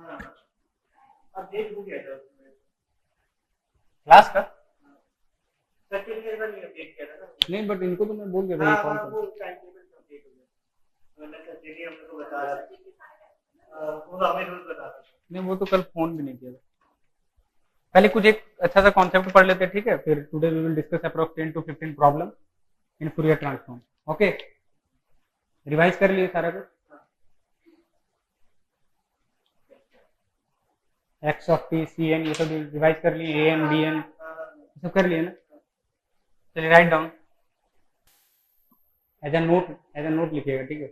हाँ अपडेट हो गया था उसमें क्लास का सर्टिफिकेट का नहीं अपडेट किया था ना। नहीं, बट इनको तो मैं बोल के भाई हाँ कॉल हाँ कर। वो टाइम टेबल अपडेट हो गया। मैंने सर जी हम लोग को बता रहा था वो हमें रोज बता रहा था। नहीं, वो तो कल फोन भी नहीं किया था। पहले कुछ एक अच्छा सा कॉन्सेप्ट पढ़ लेते हैं, ठीक है, फिर today we will discuss approx 10 to 15 problem in Fourier transform. Okay, revise कर लिए सारा कुछ। X of t C n ये सब रिवाइज कर लिए, ए एन डी एन सब कर लिए ना। चलिए write down as a note लिखिएगा, ठीक है।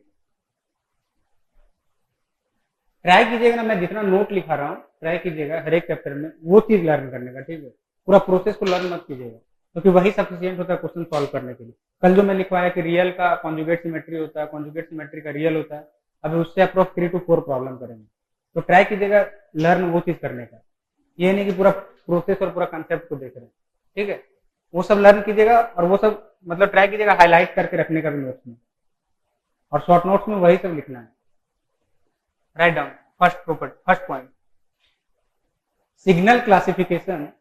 ट्राई कीजिएगा ना, मैं जितना नोट लिखा रहा हूँ ट्राई कीजिएगा हर एक चैप्टर में वो चीज लर्न करने का, ठीक है। पूरा प्रोसेस को लर्न मत कीजिएगा, क्योंकि वही सफिशियंट होता है क्वेश्चन सॉल्व करने के लिए। कल जो मैं लिखवाया कि रियल का कॉन्जुगेट सिमेट्री होता है, कॉन्जुगेट सिमेट्री का रियल होता है, अभी उससे अप्रोक्स 3 to 4 प्रॉब्लम करेंगे। तो ट्राई कीजिएगा लर्न वो चीज करने का, ये नहीं कि पूरा प्रोसेस और पूरा कंसेप्ट को देख रहे हैं, ठीक है। वो सब लर्न कीजिएगा और वो सब मतलब ट्राई कीजिएगा हाईलाइट करके रखने का भी नोट्स में, और शॉर्ट नोट्स में वही सब लिखना है। Write down first point, signal classification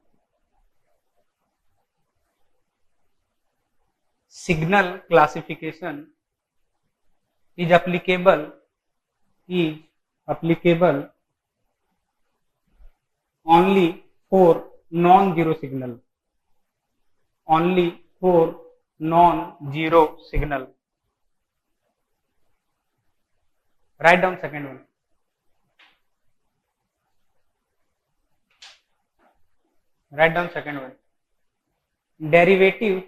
is applicable only for non-zero signal, only for non-zero signal. Write down second one. Write down second one. Derivative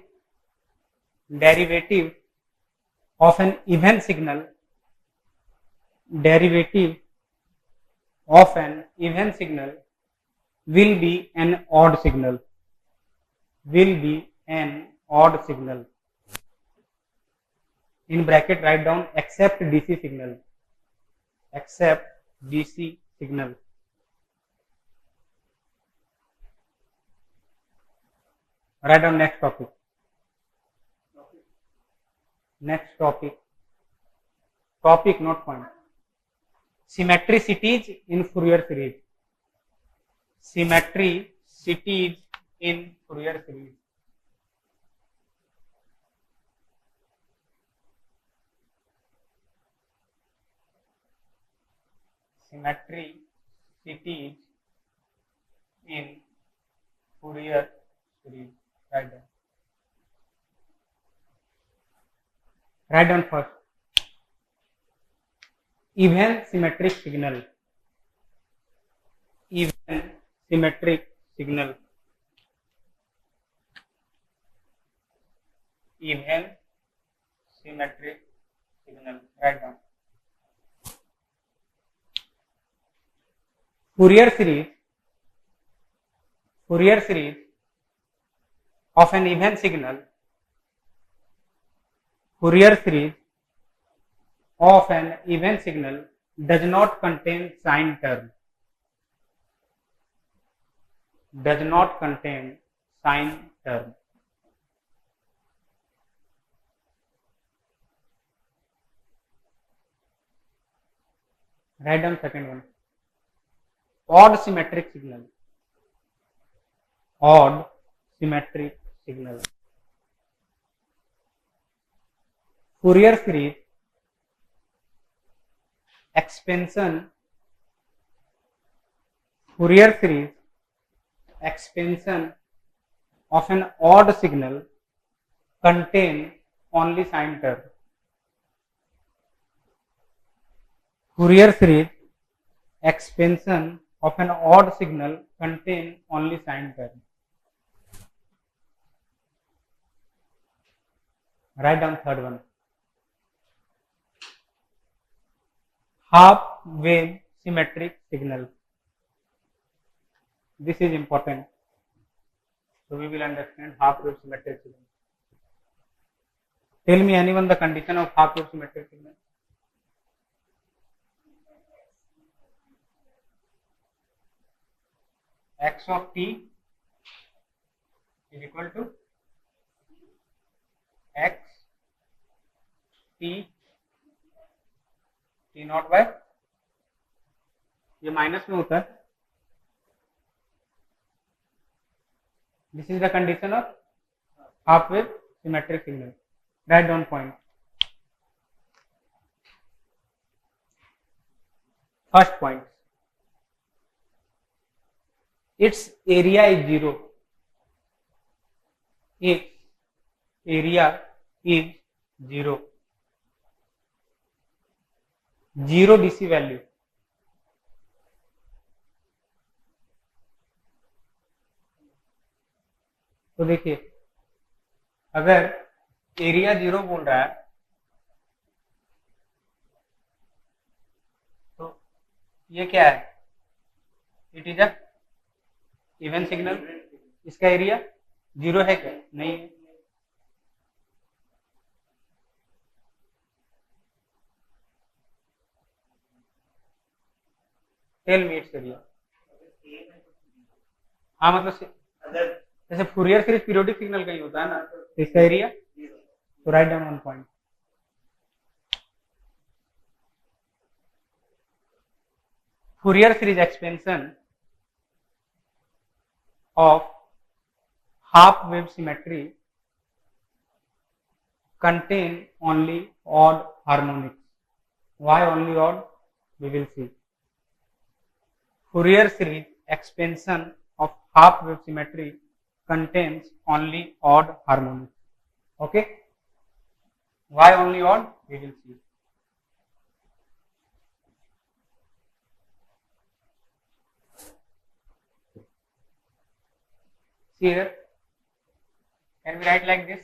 of an even signal, derivative of an even signal will be an odd signal, will be an odd signal. In bracket write down except DC signal, except DC signal. Write down next topic. Next topic. Topic not point. Symmetricities in Fourier series. Symmetricities in Fourier series. Symmetricities in Fourier series. Write down. Write down first. Even symmetric signal. Even symmetric signal. Even symmetric signal. Write down. Fourier series of an even signal, Fourier series of an even signal does not contain sine term, does not contain sine term. Write down second one. Odd symmetric signal, odd symmetric signal. Fourier series expansion, Fourier series expansion of an odd signal contain only sine term. Fourier series expansion of an odd signal contain only sine term. Write down third one. Half wave symmetric signal. This is important. So we will understand half wave symmetric signal. Tell me anyone the condition of half wave symmetric signal. X of t is equal to x t naught by ये minus में होता है. This is the condition of half wave symmetric signal. Write down point. First point, its area is 0 if area is 0 DC value. तो देखिए अगर area 0 बोल रहा है तो ये क्या है, it is a even signal. इसका एरिया 0 है क्या, नहीं है. Tell me its area. हाँ मतलब जैसे फूरियर सीरीज पीरियोडिक सिग्नल का ही होता है ना, तो इसका एरिया. तो write down one point. Fourier series expansion of half wave symmetry contain only odd harmonics. Why only odd? We will see. Fourier series expansion of half wave symmetry contains only odd harmonics. Okay? Why only odd? We will see. Here, can we write like this?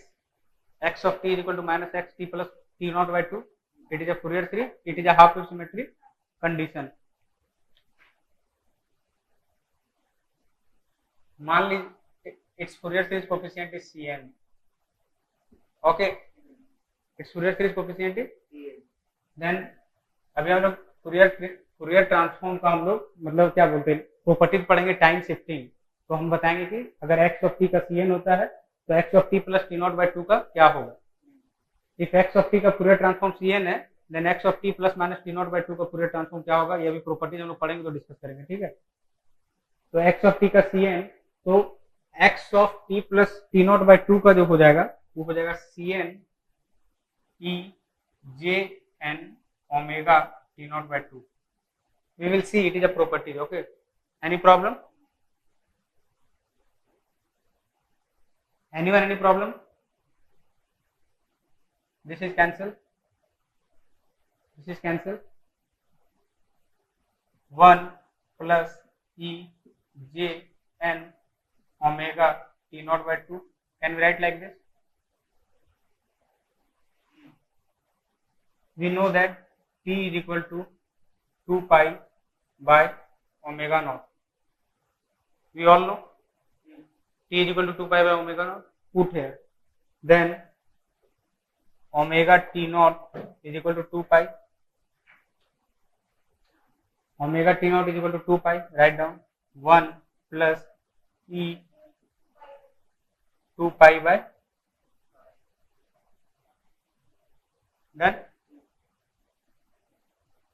X of t is equal to minus x t plus t naught by 2. It is a Fourier series. It is a half wave symmetry condition. मान लीजिए its Fourier series coefficient is Cn. Okay, its Fourier series coefficient is Cn. Then अभी हम लोग Fourier transform का हम लोग मतलब क्या बोलते हैं, प्रॉपर्टीज पढ़ेंगे टाइम शिफ्टिंग. तो हम बताएंगे कि अगर x ऑफ t का Cn होता है तो x of t plus t naught by 2 का क्या होगा. इफ x ऑफ t का फूरियर ट्रांसफॉर्म Cn है then x of t plus minus t naught by 2 का फूरियर ट्रांसफॉर्म क्या होगा, ये भी प्रॉपर्टीज हम लोग पढ़ेंगे तो डिस्कस करेंगे. ठीक है. तो x ऑफ t का Cn, तो x of t plus t naught by 2 का जो हो जाएगा वो हो जाएगा Cn e j n omega t naught by 2. We will see it is a property. Okay, any problem? Anyone any problem? This is cancelled. This is cancelled. 1 plus e j n omega t naught by 2. Can we write like this? We know that t is equal to 2 pi by omega naught. We all know t is equal to 2 pi by omega naught. Put here. Then omega t naught is equal to 2 pi. Omega t naught is equal to 2 pi. Write down 1 plus e 2 pi by. Then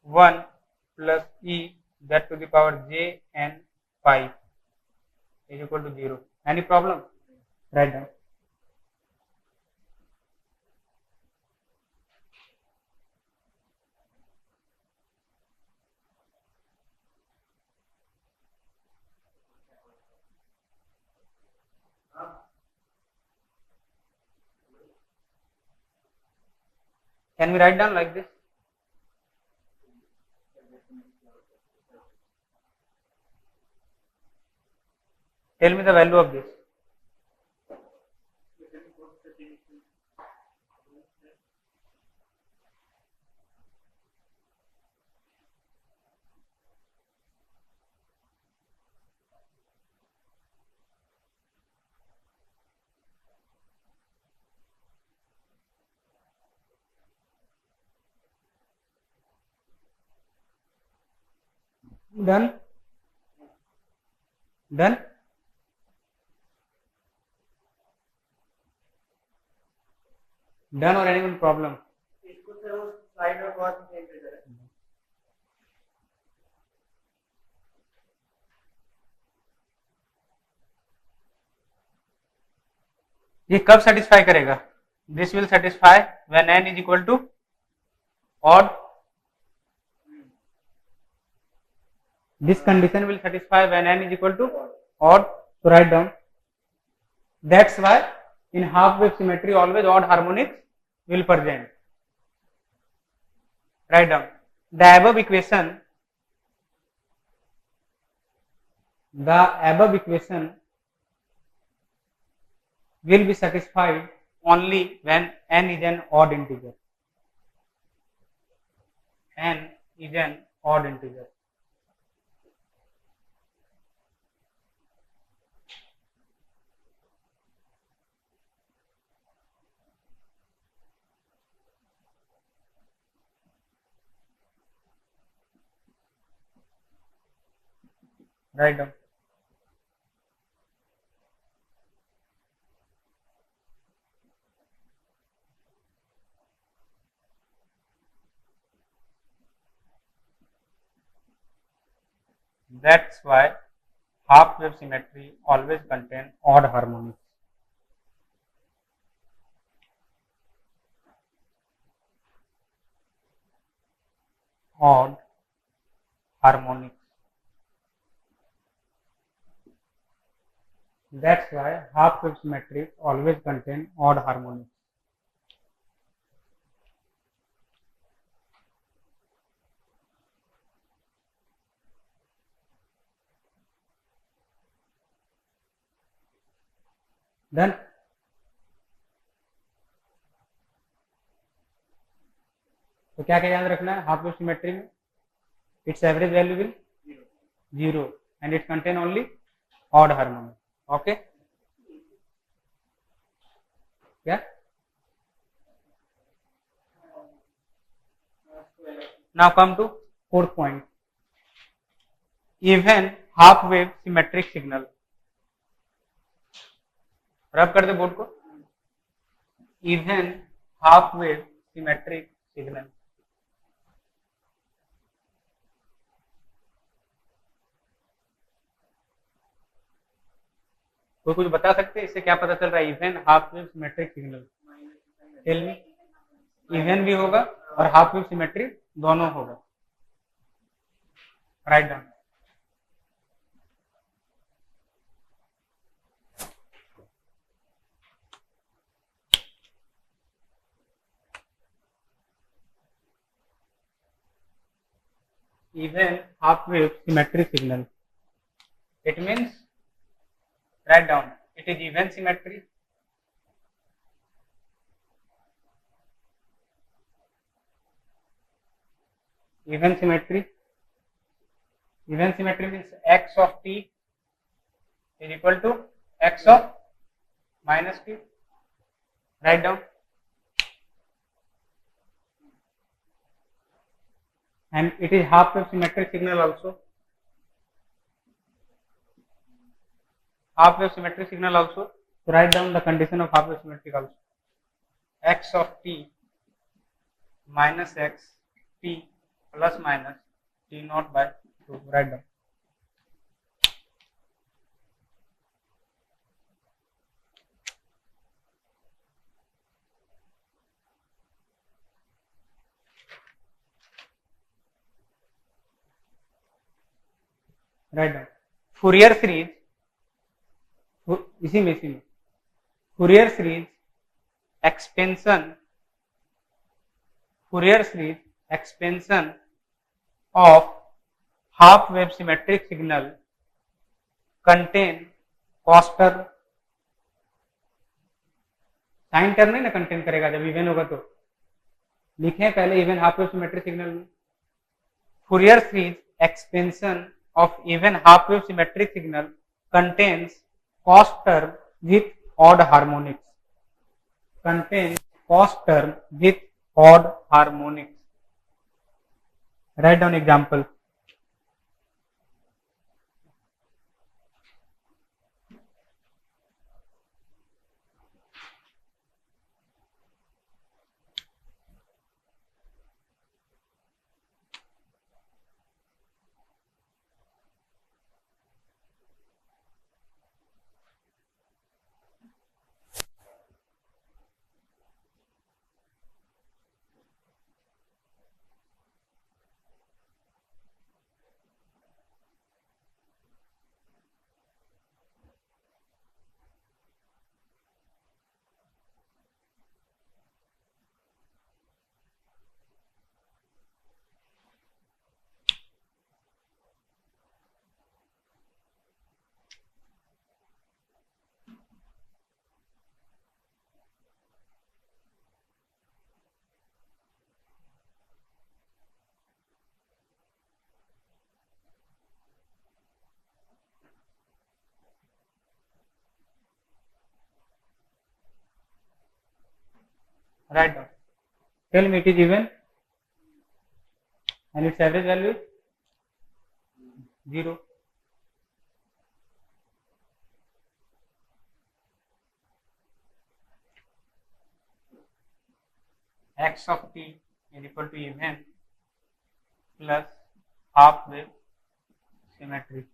1 plus e that to the power j n pi is equal to 0. Any problem? Write down. Can we write down like this? Tell me the value of this. Done? Done? Done or any problem? इसको sir वो slide में बहुत change कर रहा है. ये कब satisfy करेगा? This will satisfy when n is equal to odd. This condition will satisfy when n is equal to odd. So write down. That's why in half wave symmetry always odd harmonics will present. Write down. The above equation will be satisfied only when n is an odd integer. N is an odd integer. Write down. That's why half wave symmetry always contain odd harmonics. Odd harmonics. That's why half wave symmetry always contain odd harmonics. Then तो क्या क्या याद रखना है half wave symmetry में? It's average value will 0 and it contain only odd harmonic. Okay क्या? Now come to fourth point. Even half wave symmetric signal. Rub कर दे बोर्ड को. Even half wave symmetric signal. कोई कुछ बता सकते हैं इससे क्या पता चल रहा है? Even half wave symmetric signal. Tell me. Even भी होगा और हाफ वेव सिमेट्रिक दोनों होगा. Write down. Even half wave symmetric signal. It means, write down, it is even symmetry. Even symmetry. Even symmetry means x of t is equal to x of minus t. Write down. And it is half wave symmetric signal also. Half wave symmetric signal also. So write down the condition of half wave symmetric also. X of t minus x t plus minus t naught by 2. Write down. Write down. Fourier series. इसी में Fourier series expansion of half wave symmetric signal contain Koster. Sine term नहीं ना contain करेगा जब even होगा तो. लिखे पहले even half wave symmetric signal में. Fourier series expansion of even half wave symmetric signal contains cos term with odd harmonics. Contains cos term with odd harmonics. Write down example. Write down. Tell me it is even and its average value is 0. X of t is equal to even plus half wave symmetry.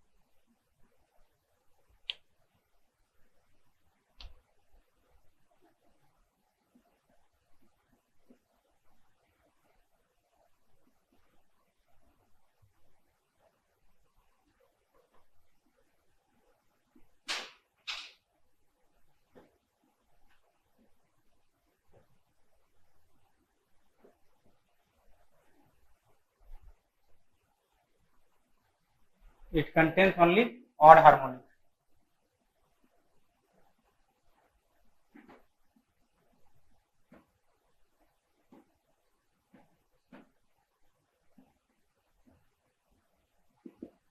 It contains only odd harmonics.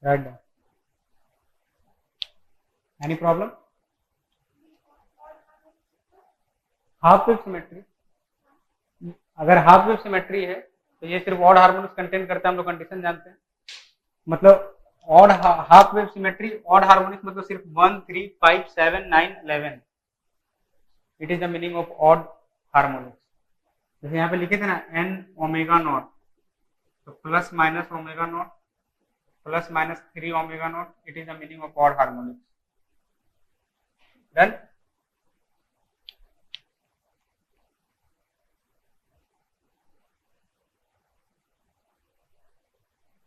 Write down. Any problem? Half wave symmetry, अगर half wave symmetry है तो ये सिर्फ odd harmonics contain करता है, हम लोग condition जानते हैं. मतलब odd half wave symmetry, odd harmonics मतलब सिर्फ 1 3 5 7 9 11. It is the meaning of odd harmonics. जैसे यहाँ पे लिखे थे ना n ओमेगा नॉट, तो plus minus omega naught plus minus 3 omega not, it is the meaning of odd harmonics. Done.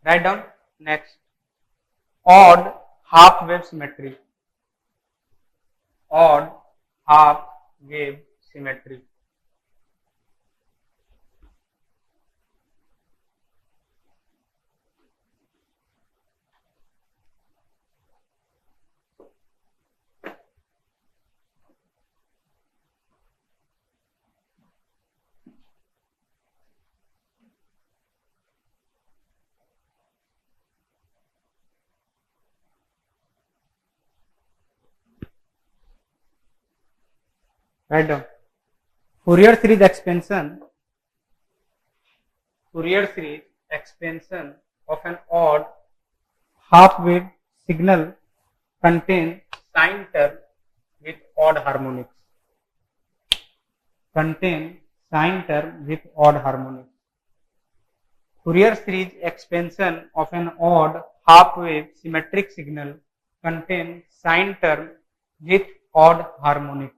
Write down. Next, odd half wave symmetry. Odd half wave symmetry. Write down. Fourier series expansion of an odd half wave signal contains sine term with odd harmonics. Fourier series expansion of an odd half wave symmetric signal contains sine term with odd harmonics.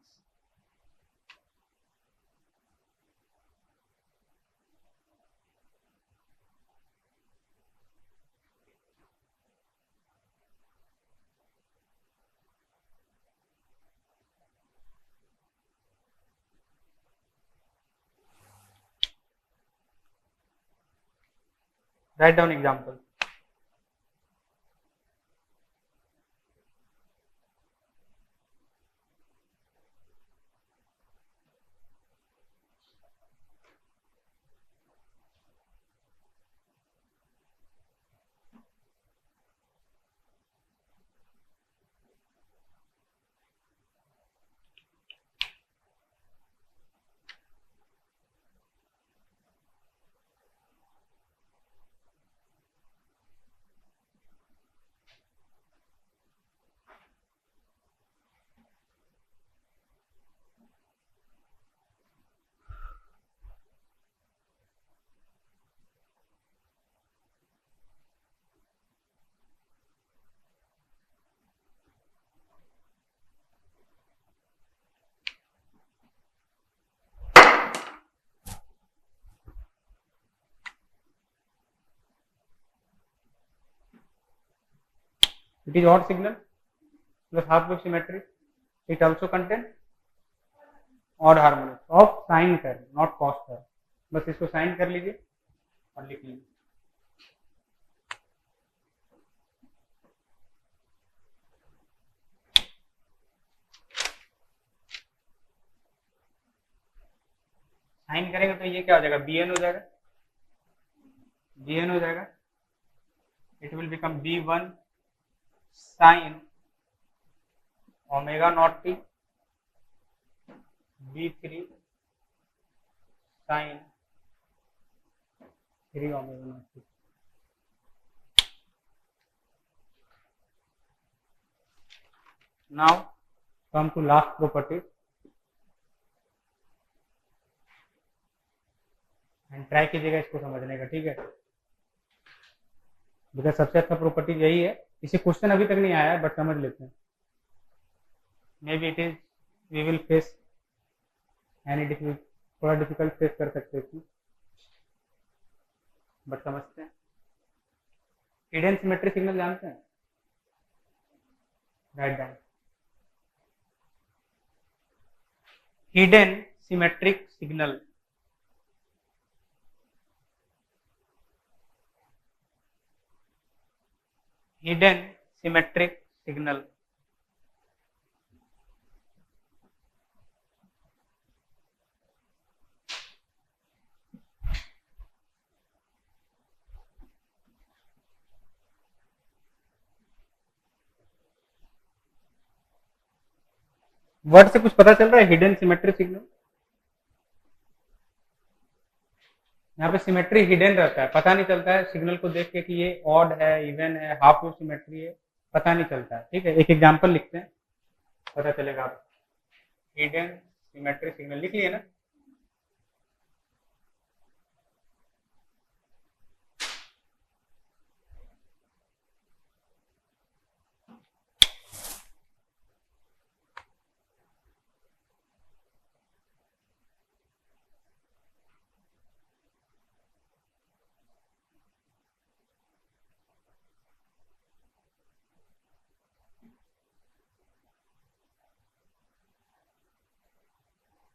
Write down example. It is odd signal plus half wave symmetry. It also contains odd harmonics of sine term, not cos term. बस इसको sign कर लीजिए और लिख लीजिए. Sign करेंगे तो ये क्या हो जाएगा, bn हो जाएगा, bn हो जाएगा. It will become b1 sine omega naught t, b3 sine 3 omega naught t. Now come to last property and try कीजिएगा इसको समझने का, ठीक है। बिकॉज सबसे अच्छा प्रॉपर्टी यही है, इसे क्वेश्चन अभी तक नहीं आया है बट समझ लेते हैं। Maybe it is we will face any difficult, थोड़ा डिफिकल्ट फेस कर सकते हैं बट समझते हैं। हिडन सिमेट्री सिग्नल जानते हैं? Write down hidden symmetric signal. Hidden symmetric signal word से कुछ पता चल रहा है? हिडन सिमेट्री सिग्नल, यहाँ पे सिमेट्री हिडन रहता है, पता नहीं चलता है सिग्नल को देख के कि ये ऑड है, इवन है, हाफ वेव सिमेट्री है, पता नहीं चलता है, ठीक है। एक एग्जांपल लिखते हैं, पता चलेगा आपको। हिडन सिमेट्री सिग्नल लिख लिए ना?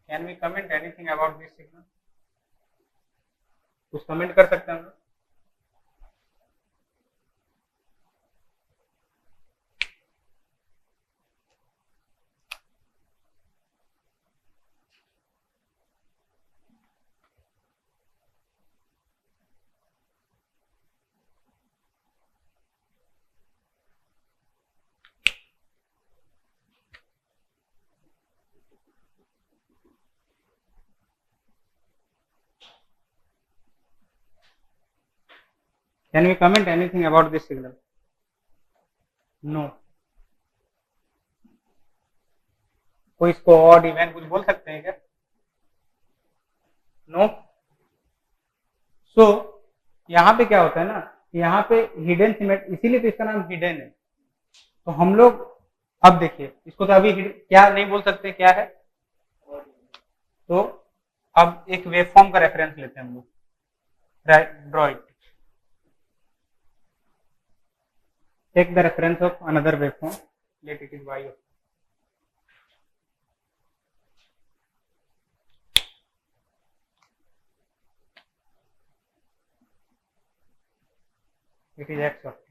Can we comment anything about this signal? कुछ कमेंट कर सकते हैं हम लोग? Can we comment anything about this signal? No. कोई इसको ऑड इवन कुछ बोल सकते हैं क्या? नो। सो यहाँ पे क्या होता है ना, यहाँ पे हिडन सिमेट, इसीलिए तो इसका नाम हिडन है। तो हम लोग अब देखिए इसको, तो अभी क्या नहीं बोल सकते, क्या है? तो अब एक वेवफॉर्म का रेफरेंस लेते हैं हम लोग, draw it. Take the reference of another waveform, let it is y of it is x of t.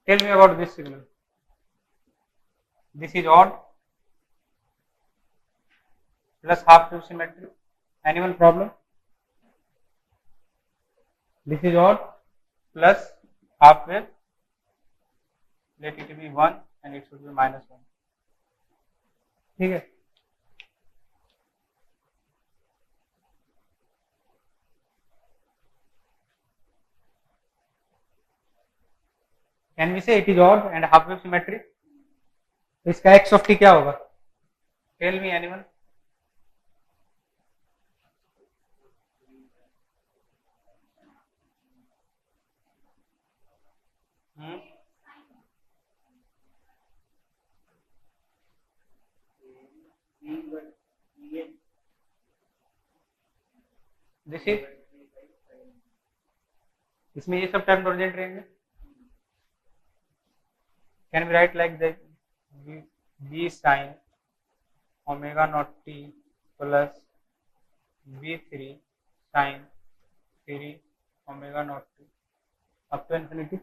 Tell me about this signal. This is odd plus half wave symmetry. Anyone problem? This is odd plus half wave. Let it be 1 and it should be -1. ठीक है। Can we say it is odd and half wave symmetry? तो इसका x of t क्या होगा? Tell me anyone. This is, इसमें ये सब term present रहेंगे। Can we write like that? V sin omega naught t plus V3 sin 3 omega naught T up to infinity.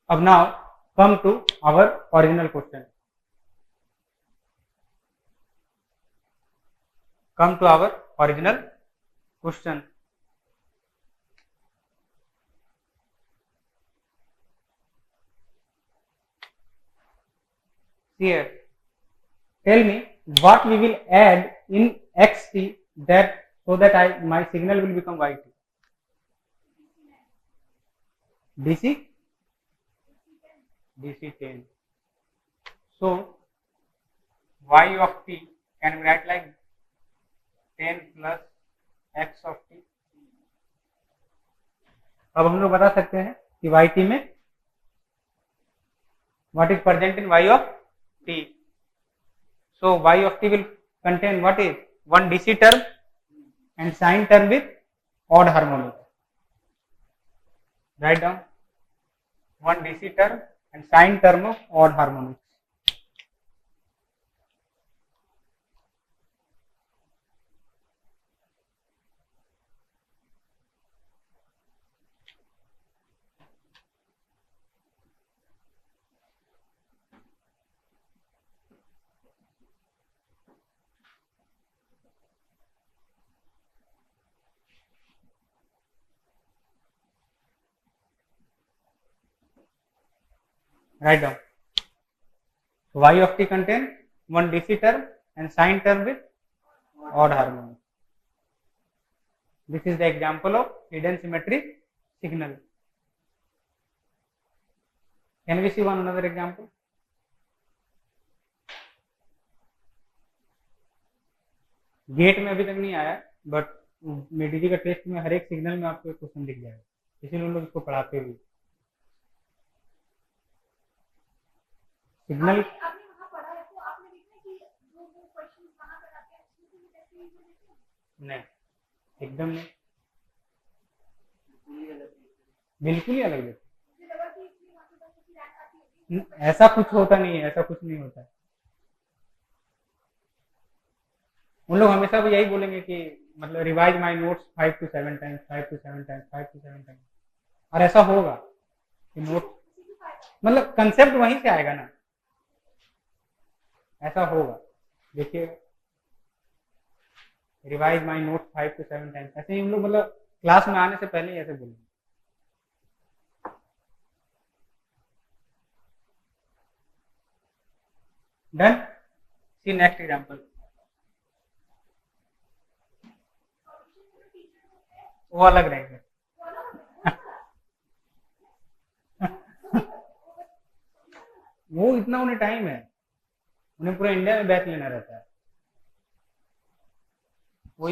अब now come to our original question. Come to our original question. Here, tell me what we will add in xt that so that my signal will become yt. DC 10. So y of t can be write like 10 plus x of t. अब हम लोग बता सकते हैं कि yt में what is present in y of t. So y of t will contain what is one DC term and sine term with odd harmonic. Write down one DC term and sine term of odd harmonic. Write down. Y of t contain one DC term and sine term with odd harmonic. This is the example of hidden symmetric signal. Can we see one another example? GATE में अभी तक नहीं आया, but मेडिजी का test में हर एक signal में आपको एक क्वेश्चन दिख जाएगा, इसीलिए उन लोग इसको पढ़ाते हुए सिग्नल। नहीं, एकदम नहीं, बिल्कुल ही अलग है। ऐसा कुछ होता नहीं है, ऐसा कुछ नहीं होता है। उन लोग हमेशा भी यही बोलेंगे कि मतलब revise my notes 5 to 7 times, 5 to 7 times, 5 to 7 times, और ऐसा होगा कि नोट मतलब कंसेप्ट वहीं से आएगा ना, ऐसा होगा। देखिए revise my notes 5 to 7 times, ऐसे ही हम लोग मतलब क्लास में आने से पहले ही ऐसे बोलेंगे। डन। सी नेक्स्ट एग्जांपल। वो अलग रहेंगे। वो इतना उन्हें टाइम है, उन्हें पूरा इंडिया में बैच लेना रहता है। वो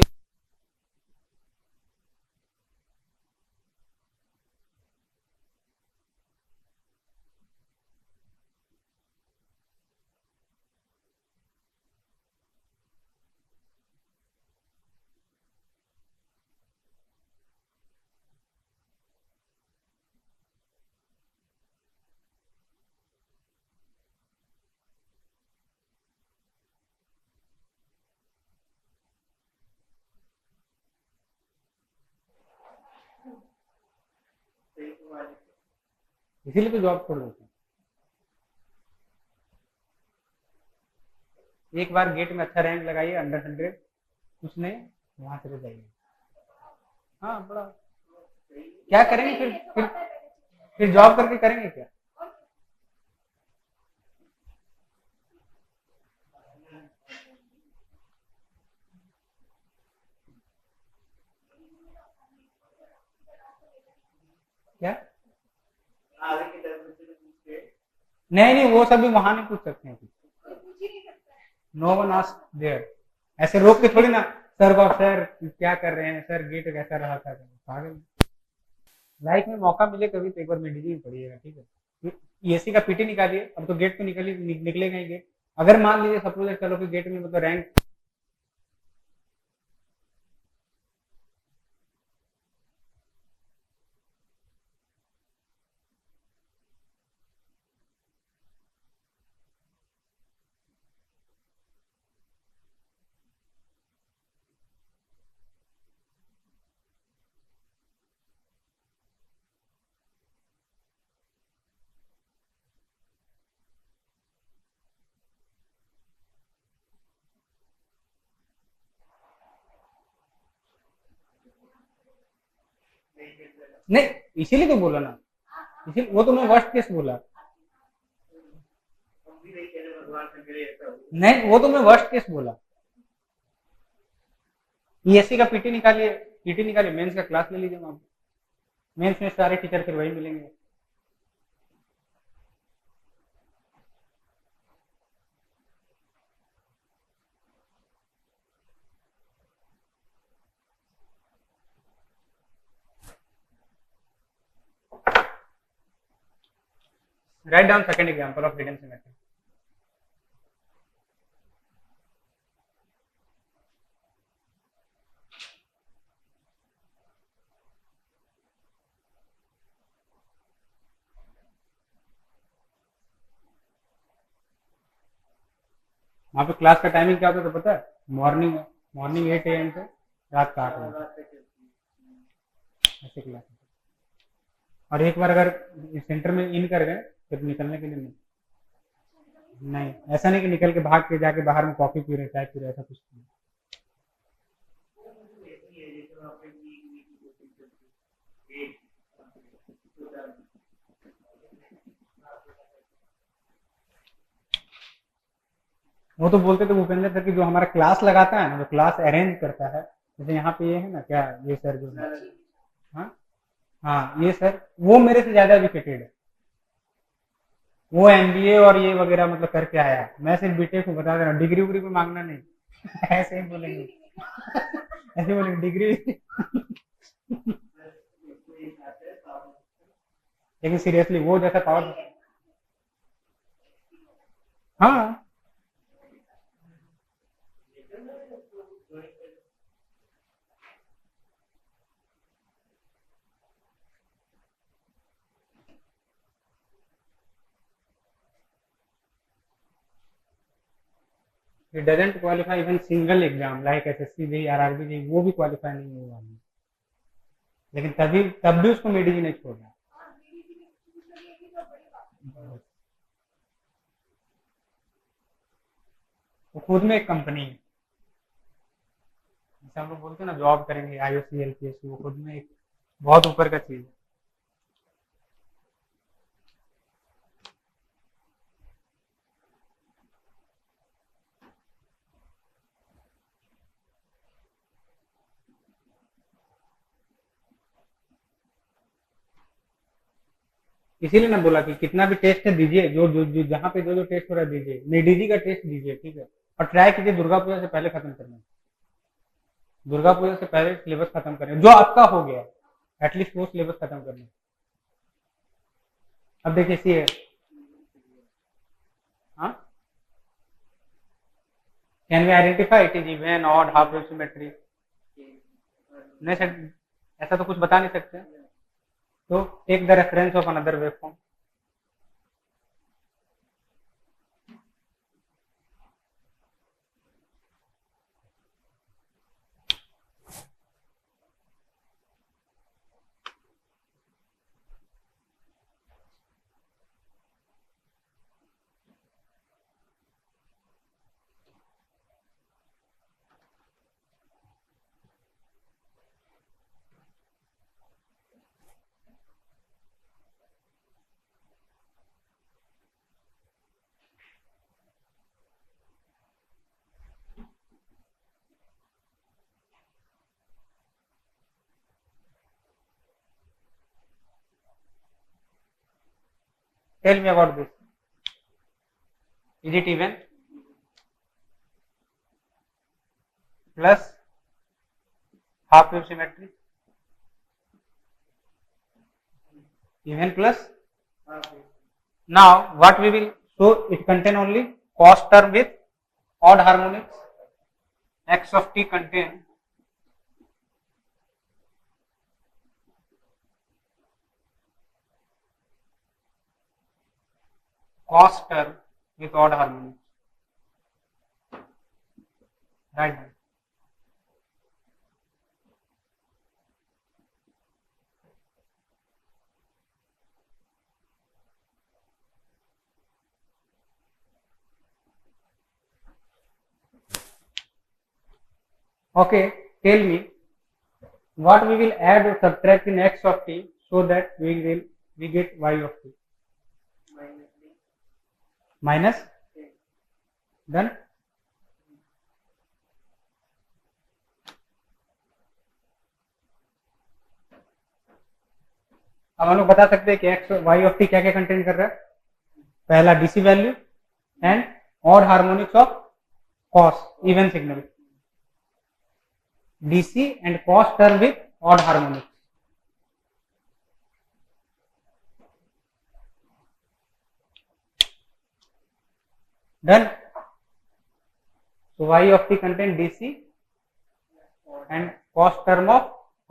इसीलिए तो जॉब छोड़ देते हैं। एक बार गेट में अच्छा रैंक लगाइए, अंडर 100, कुछ नहीं, वहां चले जाइए। हाँ बड़ा क्या करेंगे फिर जॉब करके करेंगे क्या? क्या नहीं, वो सब भी वहां नहीं पूछ सकते हैं, नो वन आस्क्ड देयर। ऐसे रोक के थोड़ी ना, सर सर क्या कर रहे हैं, सर गेट कैसा रहा था, पागल। लाइफ में मौका मिले कभी तो एक बार मेडिजी में पढ़िएगा, ठीक है। ईएससी का पीटी निकालिए, अब तो गेट तो निकलेगा ही गेट। अगर मान लीजिए सपोज चलो कि गेट में मतलब रैंक नहीं, इसीलिए तो बोला ना, इसीलिए वो तो मैं वर्स्ट केस बोला। हम भी नहीं कह रहे भगवान से मेरे ऐसा हो। नहीं, वो तो मैं वर्स्ट केस बोला। ईएससी का पीटी निकालिए, मेंस का क्लास ले लीजिए वहां पे। मेंस में सारे टीचर फिर वही मिलेंगे। Write down second example of hidden symmetry. वहां पे क्लास का टाइमिंग क्या होता है तो पता है? मॉर्निंग 8 AM से रात का 8 बजे ऐसे क्लास। और एक बार अगर सेंटर में इन कर गए फिर निकलने के लिए नहीं, ऐसा नहीं कि निकल के भाग के जाके बाहर में कॉफी पी रहे, चाय पी रहे, ऐसा कुछ नहीं। वो तो बोलते थे भूपेंद्र सर की जो हमारा क्लास लगाता है ना, जो क्लास अरेंज करता है, जैसे यहाँ पे ये है ना, क्या ये सर जो है, हाँ हाँ ये सर, वो मेरे से ज्यादा एजुकेटेड है। वो एमबीए और ये वगैरह मतलब करके आया है। मैं सिर्फ बीटेक को बता दे रहा हूँ, डिग्री उग्री को मांगना नहीं। ऐसे ही बोलेंगे, ऐसे बोलेंगे डिग्री। लेकिन सीरियसली वो जैसा पावर, हाँ it doesn't qualify even single exam like SSC JEE RRB JEE, वो भी क्वालिफाई नहीं हुआ। लेकिन तब भी उसको मेडिजी नहीं छोड़ा। वो खुद में एक कंपनी है, जैसे हम लोग बोलते हैं ना जॉब करेंगे आईओसी एलपीएससी, वो खुद में एक बहुत ऊपर का चीज है। इसीलिए ना बोला कि कितना भी टेस्ट दीजिए, जो जहाँ पे जो टेस्ट हो रहा है दीजिए, मेडिजी का टेस्ट दीजिए, ठीक है, और ट्राई कीजिए दुर्गा पूजा से पहले खत्म करना। दुर्गा पूजा से पहले सिलेबस खत्म करें, जो आपका हो गया एटलीस्ट वो सिलेबस खत्म करना। अब देखिए सी है, हाँ, can we identify it is even odd half wave symmetry? नहीं सर, ऐसा तो कुछ बता नहीं सकते। तो take the reference of another waveform. Tell me about this. Is it even? Plus half wave symmetry? Even plus? Now what we will show, it contain only cos term with odd harmonics. X of t contain cos term with odd harmonics. Right. Okay, tell me what we will add or subtract in x of t so that we get y of t? Minus. Done. अब हम लोग बता सकते हैं कि x Y of t क्या क्या contain कर रहा है. पहला DC value and odd harmonics of cos even signal. DC and cos term with odd harmonics. Done. So y of t contain dc and cos term of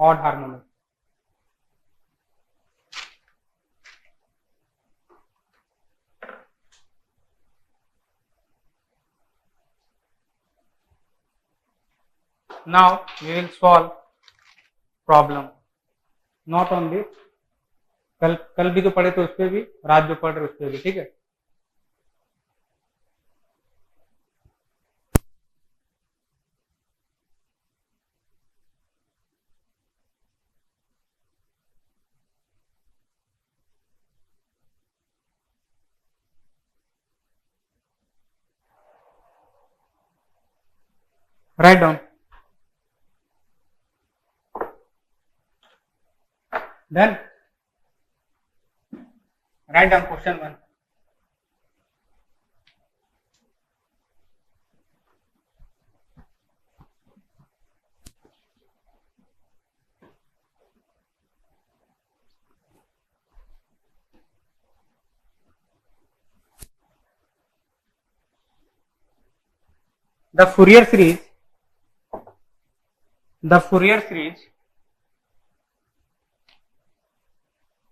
odd harmonic. Now we will solve problem. Not on this. कल भी तो पढ़े थे उस पर भी, और आज जो पढ़ रहे उस पर भी. ठीक है. Write down. Done. Write down question 1. The Fourier series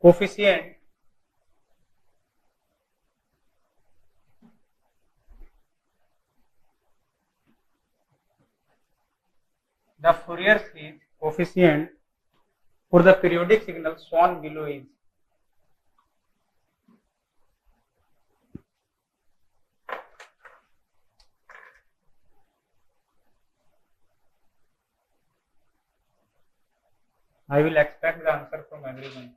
coefficient for the periodic signal shown below is. I will expect the answer from everyone.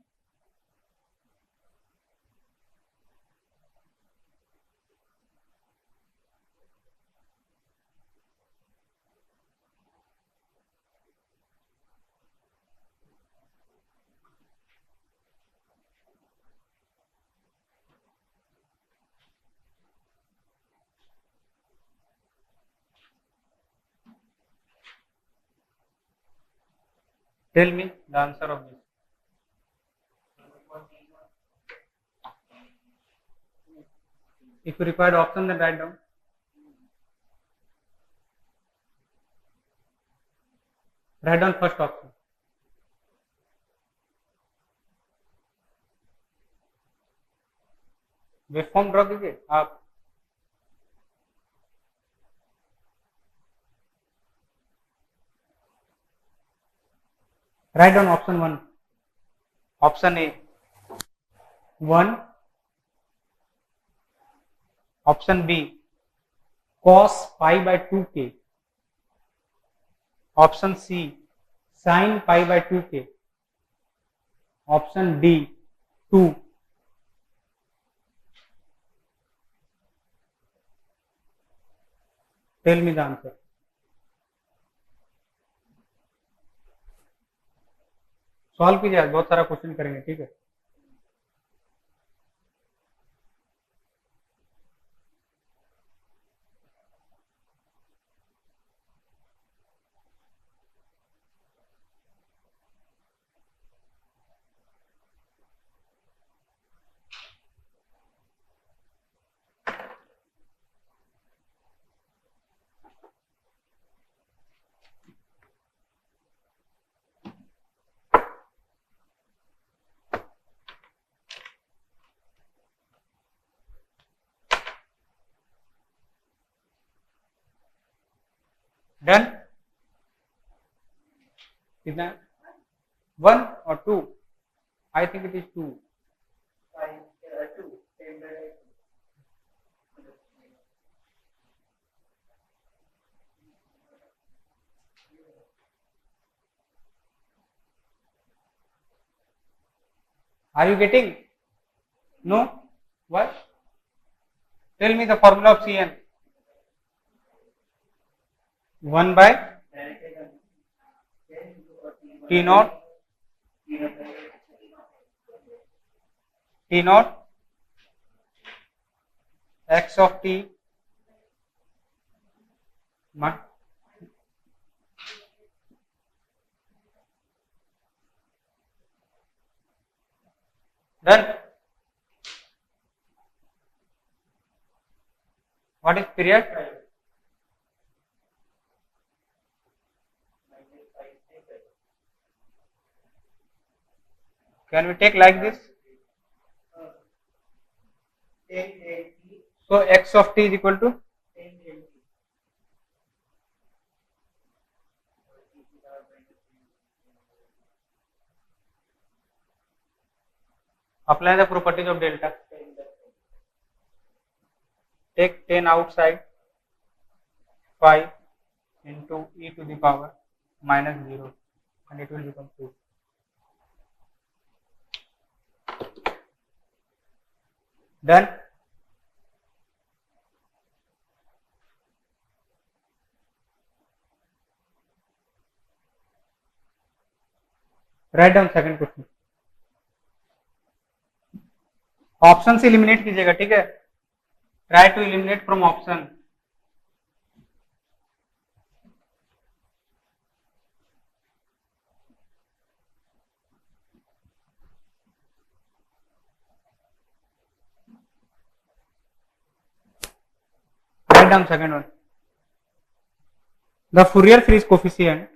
Tell me the answer of this. If you required option, then write down. Write down first option. Waveform draw कीजिए आप. Write down option 1. Option A 1. Option B cos pi by 2k. Option C sin pi by 2k. Option D 2. Tell me the answer. Solve कीजिए, आज बहुत सारा question करेंगे. ठीक है. Done. कितना? 1 or 2? I think it is 2. Are you getting? No? Why? Tell me the formula of Cn. 1 by T naught T naught x of t done. What is period? Can we take like this? So x of t is equal to apply the properties of delta. Take 10 outside 5 into e to the power minus 0 and it will become 2. Done. Write down second question. Option से eliminate कीजिएगा, ठीक है. Try to eliminate from option. Write down second one. The Fourier series coefficient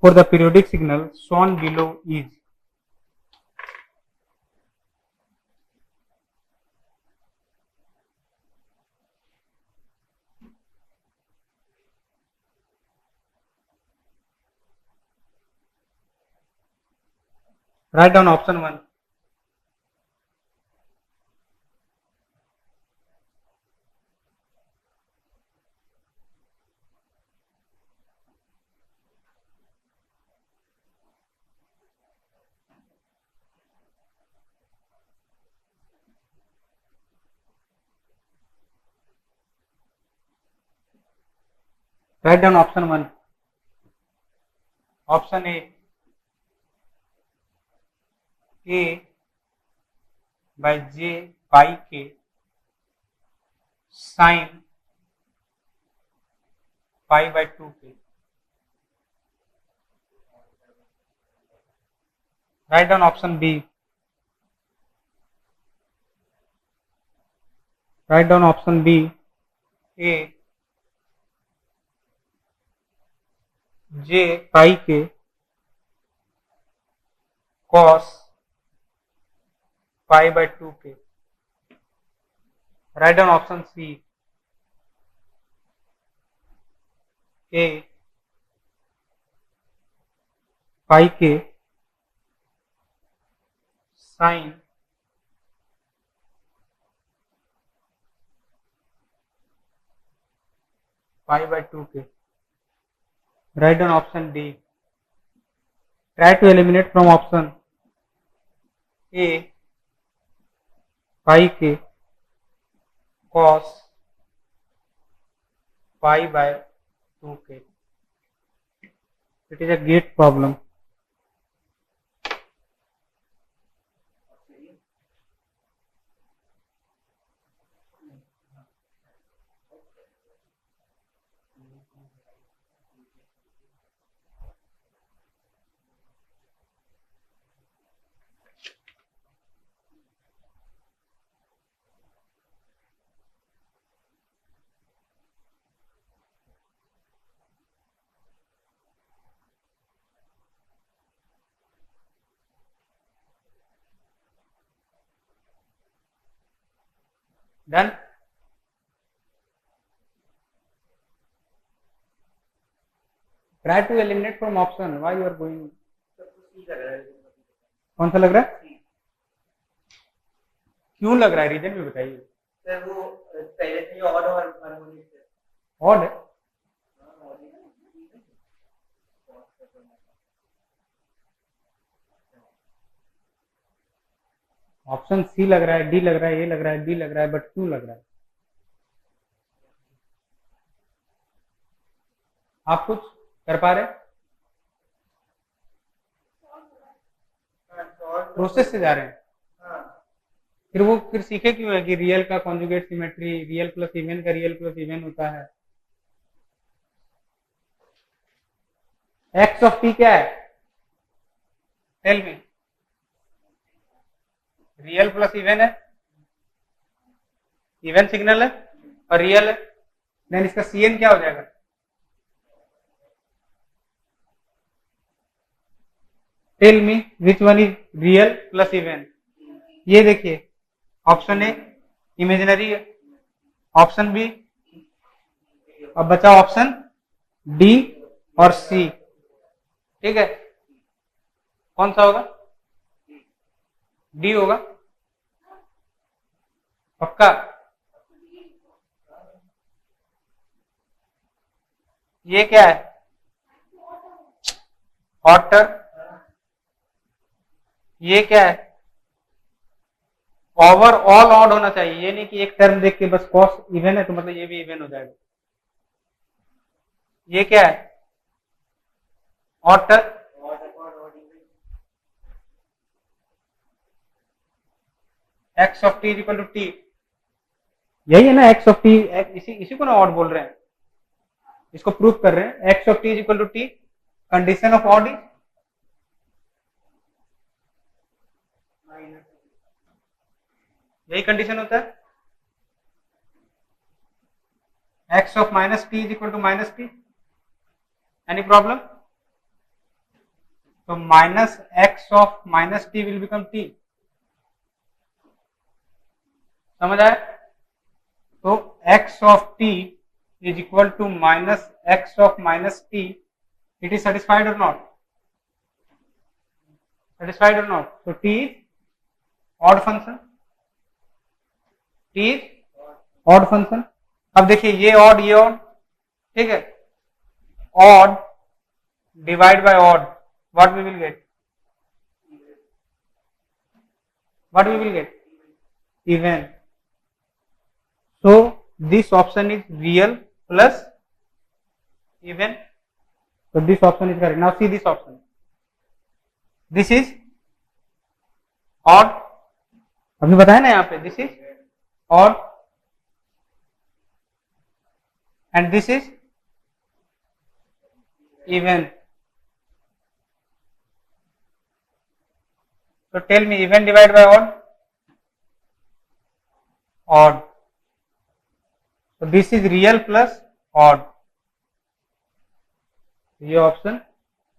for the periodic signal shown below is write down option 1. Write down option 1. Option A by j pi k sin pi by 2k. Write down option B. Write down option B. A j pi k cos pi by 2k. Write down option C. A pi k sin pi by 2k. Write down option D. Try to eliminate from option A pi k cos pi by 2k. It is a gate problem. Done. Try to eliminate from option. Why you are going? कौन सा लग रहा है? क्यों लग रहा है, reason भी बताइए। सर वो पहले से ही ऑड और हार्मोनिक है। ऑड है, ऑप्शन सी लग रहा है, डी लग रहा है, ए लग रहा है, बी लग रहा है, बट क्यों लग रहा है? आप कुछ कर पा रहे? प्रोसेस से जा रहे हैं, फिर वो फिर सीखे क्यों है कि रियल का conjugate symmetry, real plus even का रियल प्लस इवन होता है। एक्स ऑफ टी क्या है, tell me. Real plus even है, इवन सिग्नल है और रियल है, देन इसका सीएन क्या हो जाएगा? Tell me which one is real plus even. ये देखिए, ऑप्शन ए इमेजिनरी है, ऑप्शन बी, अब बचा ऑप्शन डी और सी, ठीक है, कौन सा होगा? डी होगा, पक्का? ये क्या है, ऑड टर्म, ये क्या है, ओवरऑल ऑड होना चाहिए, ये नहीं कि एक टर्म देख के बस कॉस इवन है तो मतलब ये भी इवन हो जाएगा। ये क्या है, odd term, x of T is equal to t, यही है ना एक्स ऑफ टी, इसी को ना ऑड बोल रहे हैं, इसको प्रूव कर रहे हैं। X of T is equal to T, condition of odd is यही कंडीशन होता है, x of minus T is equal to minus T, any problem? तो minus X of minus T will become T, समझ आया? तो X of T is equal to minus X of minus T, it is satisfied or not? Satisfied or not? तो T is odd function, T is odd function. अब देखिए ये odd, ये odd, ठीक है, odd divide by odd, what we will get? What we will get? Even. So this option is real plus even. So this option is correct. Now see this option. This is odd. अभी बताया ना यहाँ पे, this is odd and this is even. So tell me, even divided by odd? Odd. So this is real plus odd. ये option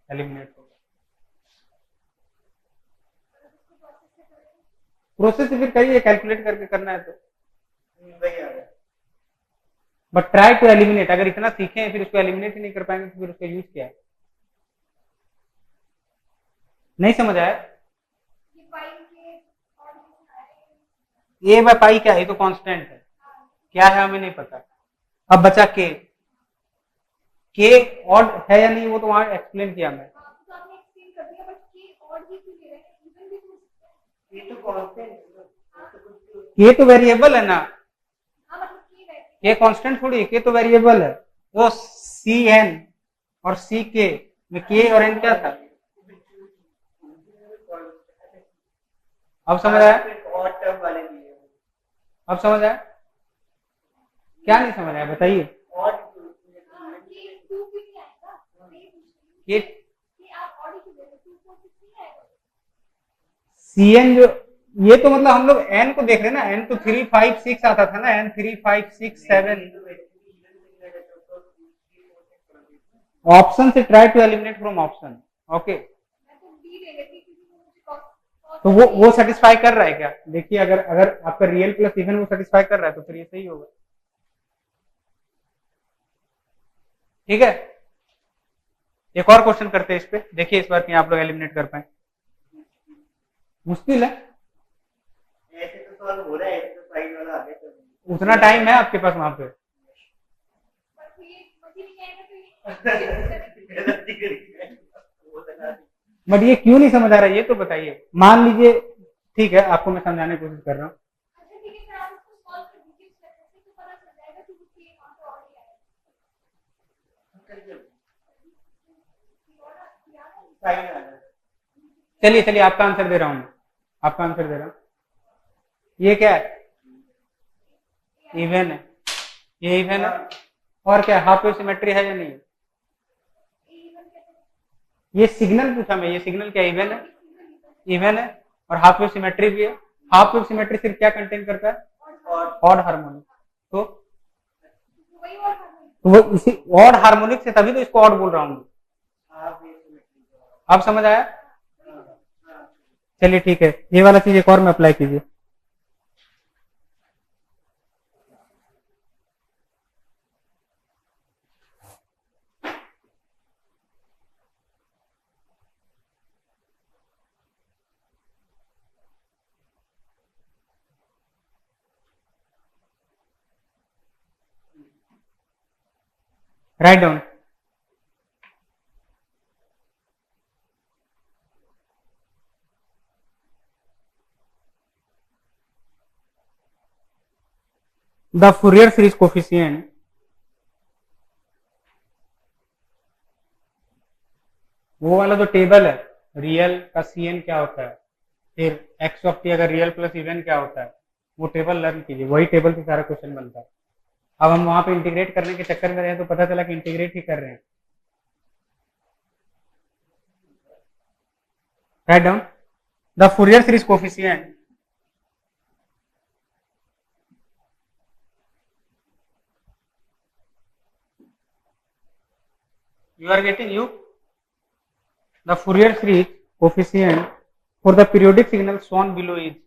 eliminate होगा। Process फिर करिए, calculate करके करना है तो, बट ट्राई टू एलिमिनेट। अगर इतना सीखे फिर उसको एलिमिनेट ही नहीं कर पाएंगे तो फिर उसका यूज क्या है? नहीं समझ आया? ए बाय पाई क्या है? ये तो कांस्टेंट है, क्या है हमें नहीं पता। अब बचा के ऑड है या नहीं वो तो वहां एक्सप्लेन किया मैं। के तो वेरिएबल है ना, के कांस्टेंट थोड़ी, के तो वेरिएबल है। वो सी एन और सी के में के और एन क्या था? अब समझ आया? अब समझ आया? क्या नहीं समझ आया बताइए? सी एन जो, ये तो मतलब हम लोग एन को देख रहे हैं ना, एन तो 3 5 6 आता था ना, एन 3 5 6 7। ऑप्शन से try to eliminate from option, okay. तो वो सेटिस्फाई कर रहा है क्या? देखिए अगर आपका रियल प्लस इवन वो सेटिस्फाई कर रहा है तो फिर ये सही होगा, ठीक है। एक और क्वेश्चन करते हैं इस पे, देखिए इस बार कहीं आप लोग एलिमिनेट कर पाए। मुश्किल है, ऐसे तो सॉल्व हो रहा है तो साइड वाला आगे तो उतना टाइम है आपके पास वहां पे? गलती करी है, वो लगा दी। बट ये क्यों नहीं समझ आ रहा है ये तो बताइए। मान लीजिए, ठीक है, आपको मैं समझाने की कोशिश कर रहा हूँ। साइड वाला चलिए चलिए, आपका आंसर दे रहा हूँ मैं, आपका आंसर दे रहा हूँ। ये क्या है? इवन है, ये इवन है। और क्या, हाफ वेव सिमेट्री है या नहीं? ये सिग्नल पूछा मैं, ये सिग्नल क्या इवन है? इवन है। और हाफ वेव सिमेट्री भी है। हाफ वेव सिमेट्री सिर्फ क्या कंटेन करता है? Odd harmonic. तो वो इसी ऑड हार्मोनिक से, तभी तो इसको ऑड बोल रहा हूँ। अब समझ आया? चलिए ठीक है, ये वाला चीज एक और में अप्लाई कीजिए। Write down. The Fourier series coefficient वो वाला जो टेबल है, रियल का सीएन क्या होता है, फिर एक्स ऑफ टी अगर रियल प्लस इवन क्या होता है, वो टेबल लर्न कीजिए। वही टेबल से सारा क्वेश्चन बनता है। अब हम वहां पे इंटीग्रेट करने के चक्कर में रहे तो पता चला कि इंटीग्रेट ही कर रहे हैं। Write down the Fourier series coefficient you are getting you the Fourier series coefficient for the periodic signal shown below is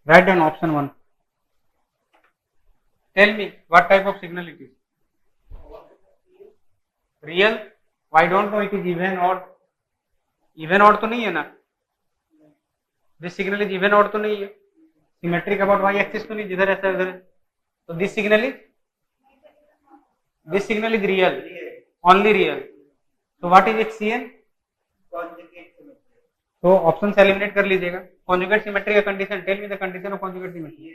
write down option 1. Tell me what type of signal it is. Real? I don't know it is even odd. Even odd तो नहीं है ना? This signal is even odd तो नहीं है? Symmetric about y axis तो नहीं, जिधर ऐसा उधर। तो this signal is real, only real. So what is its CN? तो ऑप्शन से एलिमिनेट कर लीजिएगा। कॉन्जुगेट सिमेट्री का condition, tell me the condition of conjugate symmetry.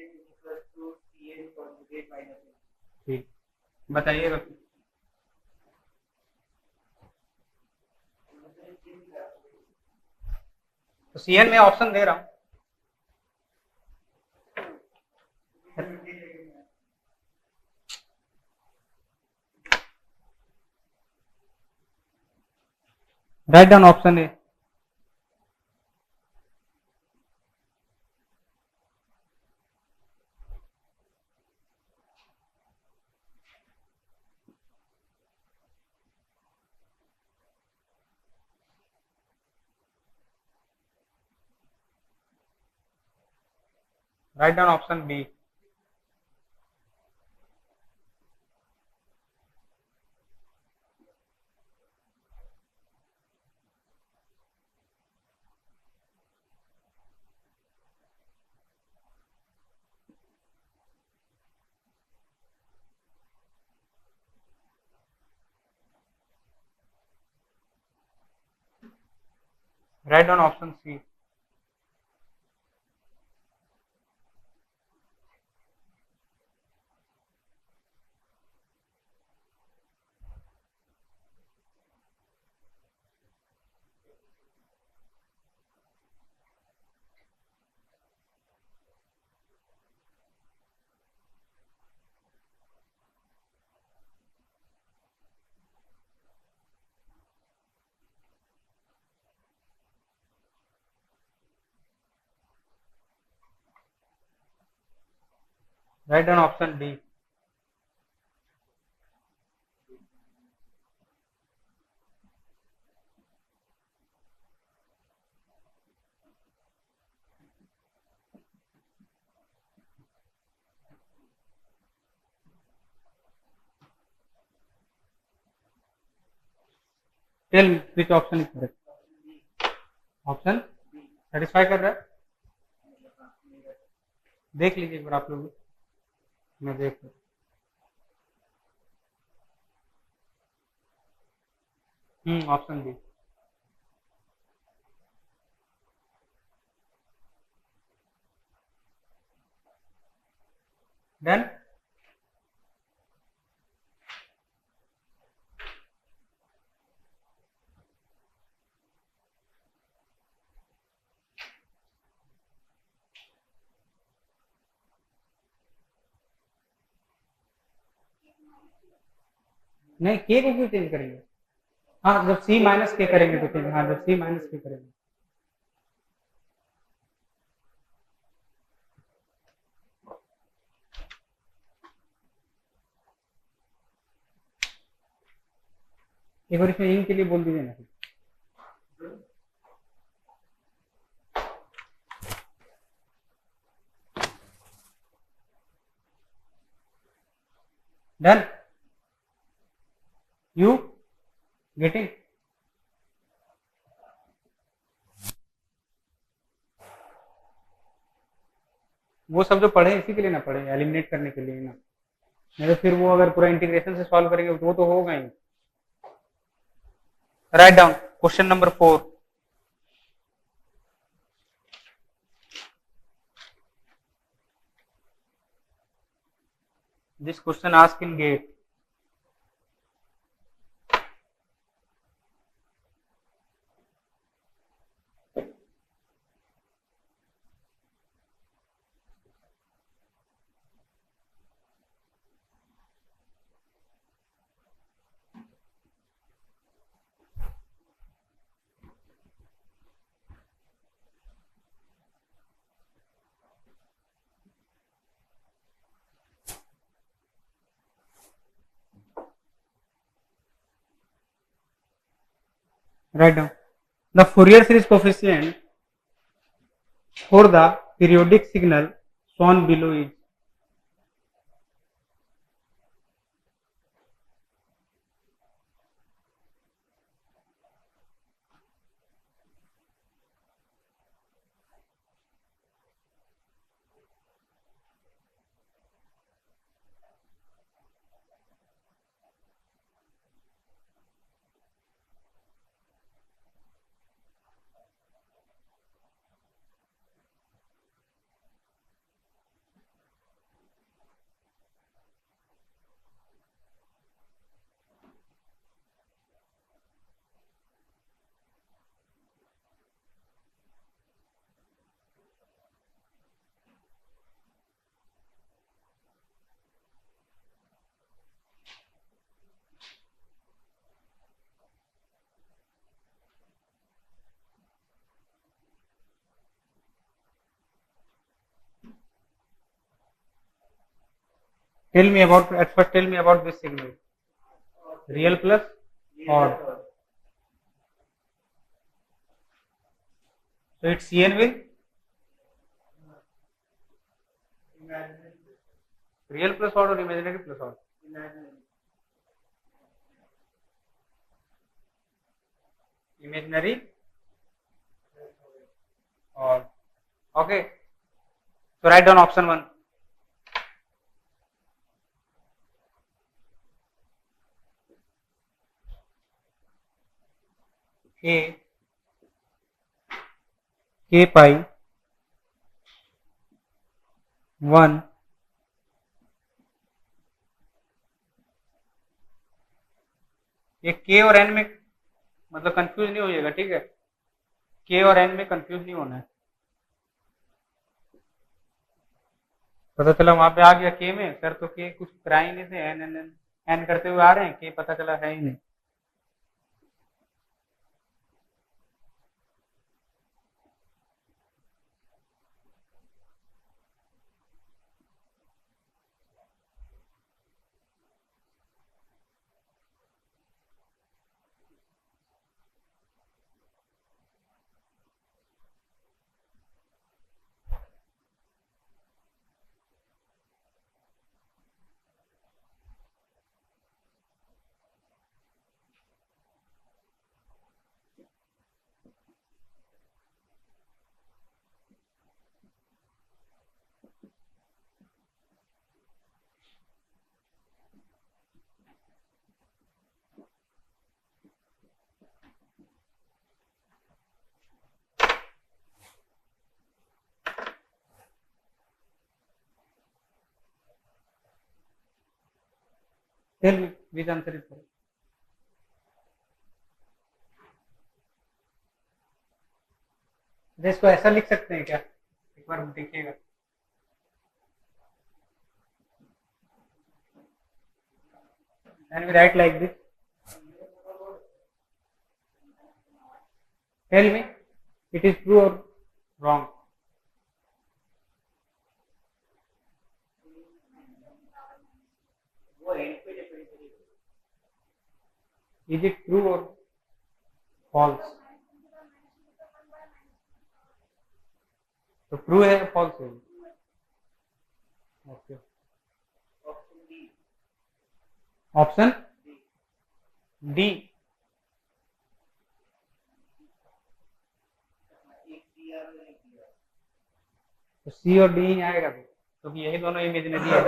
ठीक, बताइएगा। तो सीएन में ऑप्शन दे रहा हूं। Write down option A. Write down option B. Write down option C. Write down option D. Tell me which option is correct. Option satisfy कर रहा है? देख लीजिए एक बार आप लोग, मैं देख ऑप्शन डी. डन. नहीं, के को क्यों चेंज करेंगे? हाँ, जब सी माइनस के करेंगे तो चेंज. हाँ, जब सी माइनस के करेंगे. एक बार इसमें इंक के लिए बोल दीजिए ना. डन. You getting? वो सब जो पढ़े इसी के लिए ना पढ़े, एलिमिनेट करने के लिए ना. नहीं तो फिर वो अगर पूरा इंटीग्रेशन से सॉल्व करेंगे तो वो तो होगा ही. Write down question number 4. This question asked in GATE. Write down the Fourier series coefficient for the periodic signal shown below is. Tell me about, at first tell me about this signal. Real plus odd. So its Cn will imaginary real plus odd और imaginary plus odd, imaginary imaginary odd. Okay, so write down option 1. A k pi 1 ये k और n में मतलब confuse नहीं होइएगा, ठीक है, k और n में कंफ्यूज नहीं होना है. पता चला वहां पे आ गया k में, सर तो k कुछ करा ही नहीं थे, n n n n करते हुए आ रहे हैं, k पता चला है ही नहीं. Tell me which answer is correct. इसको ऐसा लिख सकते हैं क्या, एक बार देखिएगा. And we write like this. Tell me, it is true or wrong? वो एंड पे डिपेंड करेगा. Is it true or false? तो ट्रू है या फॉल्स है? Okay, option D option D. एक दिया और एक दिया. तो सी और डी ही आएगा क्योंकि यही दोनों इमेजिनरी है,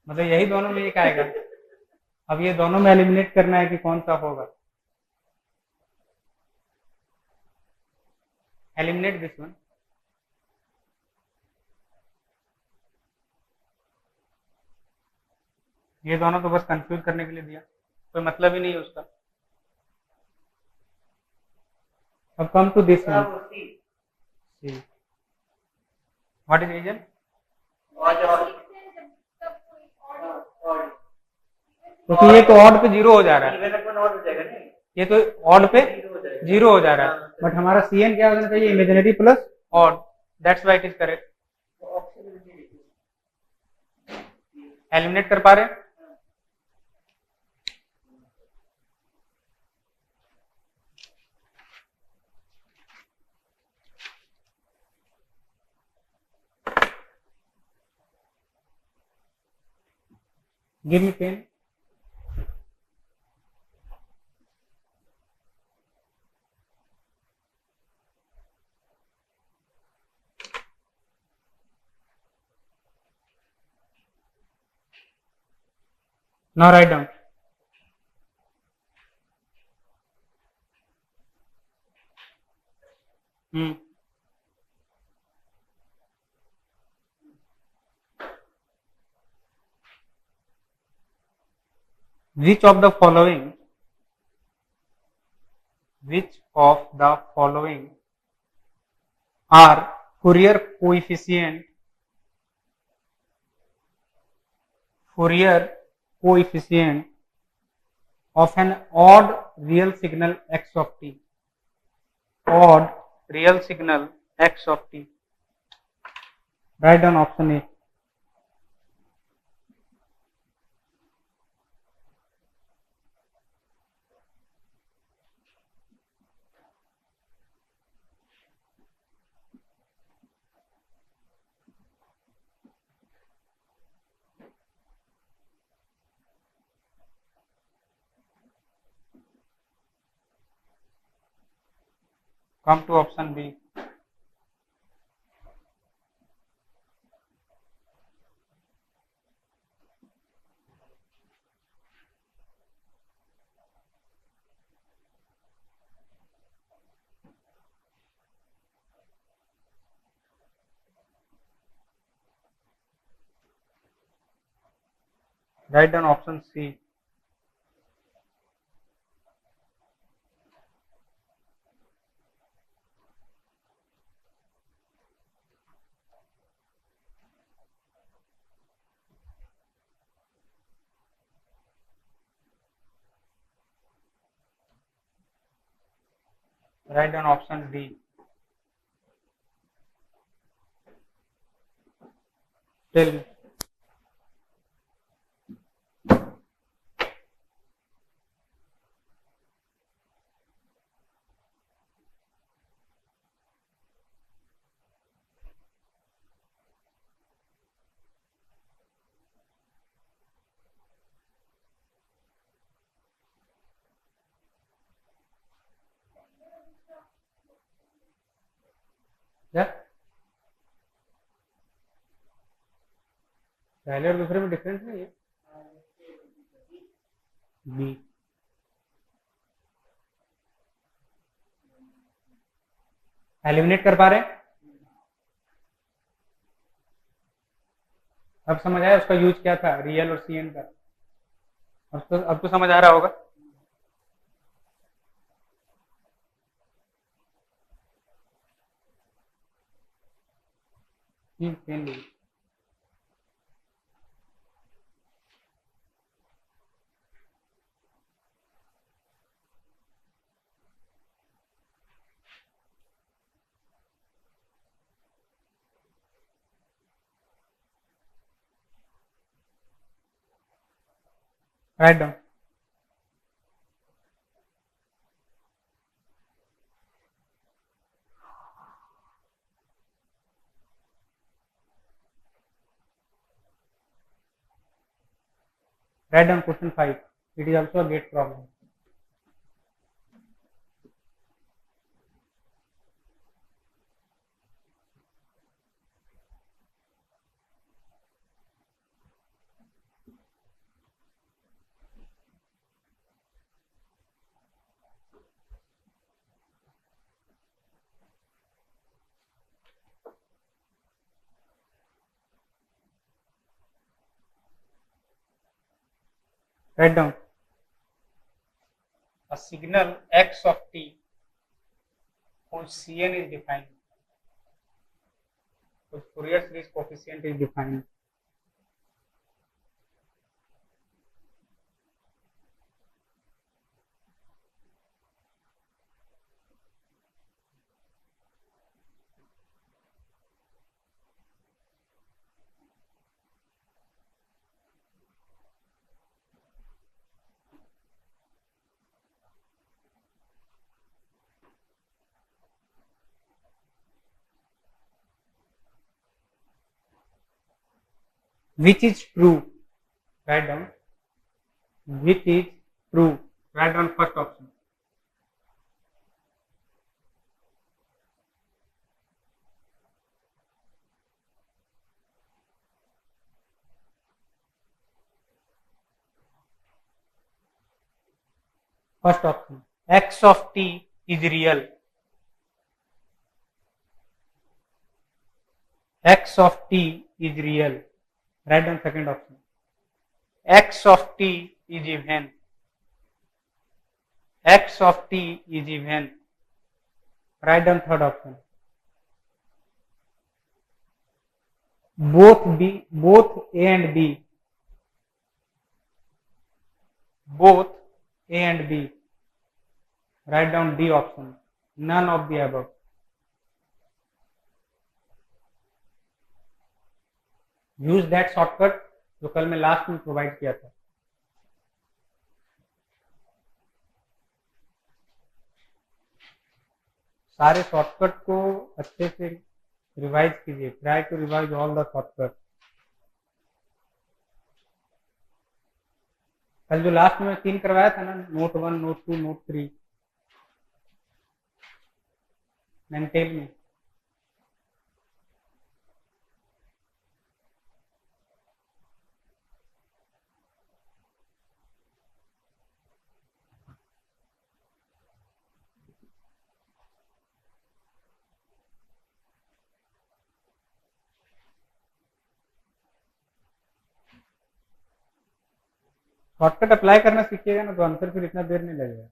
मतलब यही दोनों में एक आएगा. अब ये दोनों में एलिमिनेट करना है कि कौन सा होगा. Eliminate this one. ये दोनों तो बस कंफ्यूज करने के लिए दिया, कोई मतलब ही नहीं है उसका. अब come to this one. C C. What is reason? और क्योंकि ये तो ऑड पे जीरो हो जा रहा है, इवन अपन और हो जाएगा ना, ये तो ऑड पे जीरो हो जाएगा. जीरो हो जा रहा है, बट हमारा सी एन क्या होना चाहिए, imaginary plus odd. That's why it is correct. Option में नहीं लिखी. एलिमिनेट कर पा रहे हैं. Give me pen. Now write down. Which of the following are Fourier coefficient of an odd real signal x of t? Odd real signal x of t. Write down option A. Come to option B. Write down option C. Write down option D. Tell me. क्या पहले और दूसरे में difference नहीं है? B. Eliminate कर पा रहे हैं? अब समझ आया उसका यूज क्या था, रियल और सी एन का? अब तो समझ आ रहा होगा। पेन ली। Write down. Write down question 5. It is also a gate problem. Write down a signal x of t whose Cn is defined, whose Fourier series coefficient is defined. Which is true? Write down. Which is true? Write down first option. First option. X of t is real. X of t is real. Write down second option. X of t is even. X of t is even. Write down third option. Both A and B. Both A and B. Write down D option. None of the above. Use that shortcut जो कल मैं last में provide किया था। सारे shortcut को अच्छे से रिवाइज कीजिए। Try to revise all the shortcut. कल जो लास्ट में 3 करवाया था ना, नोट 1, नोट 2, नोट 3, मेंटेल में शॉर्टकट अप्लाई करना सीखिएगा ना तो आंसर फिर इतना देर नहीं लगेगा।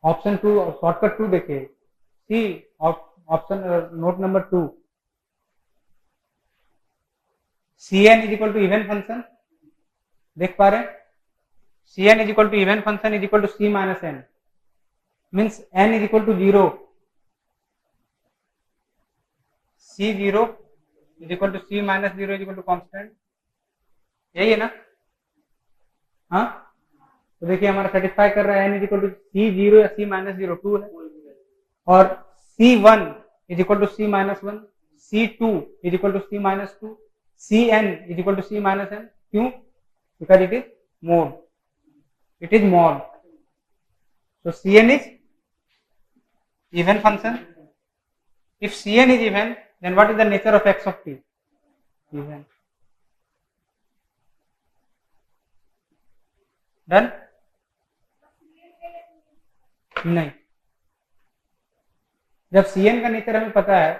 ऑप्शन 2 शॉर्टकट 2 देखिए, C option note number 2, C N is equal to even function, देख पा रहे हैं, C N is equal to even function is equal to C minus n, means n is equal to 0, C 0 is equal to C minus 0 is equal to constant, यही है ना? हाँ, तो देखिए हमारा सेटिस्फाई कर रहा है N is equal to C 0 या सी माइनस 0, 2 है, और C 1 is equal to C minus 1, C 2 is equal to C minus 2, C N is equal to C minus N, क्यों? Because it is mod, it is mod, so Cn is even function. If Cn is even, then what is the nature of x of t? Even. Done? नहीं, जब Cn का nature हमें पता है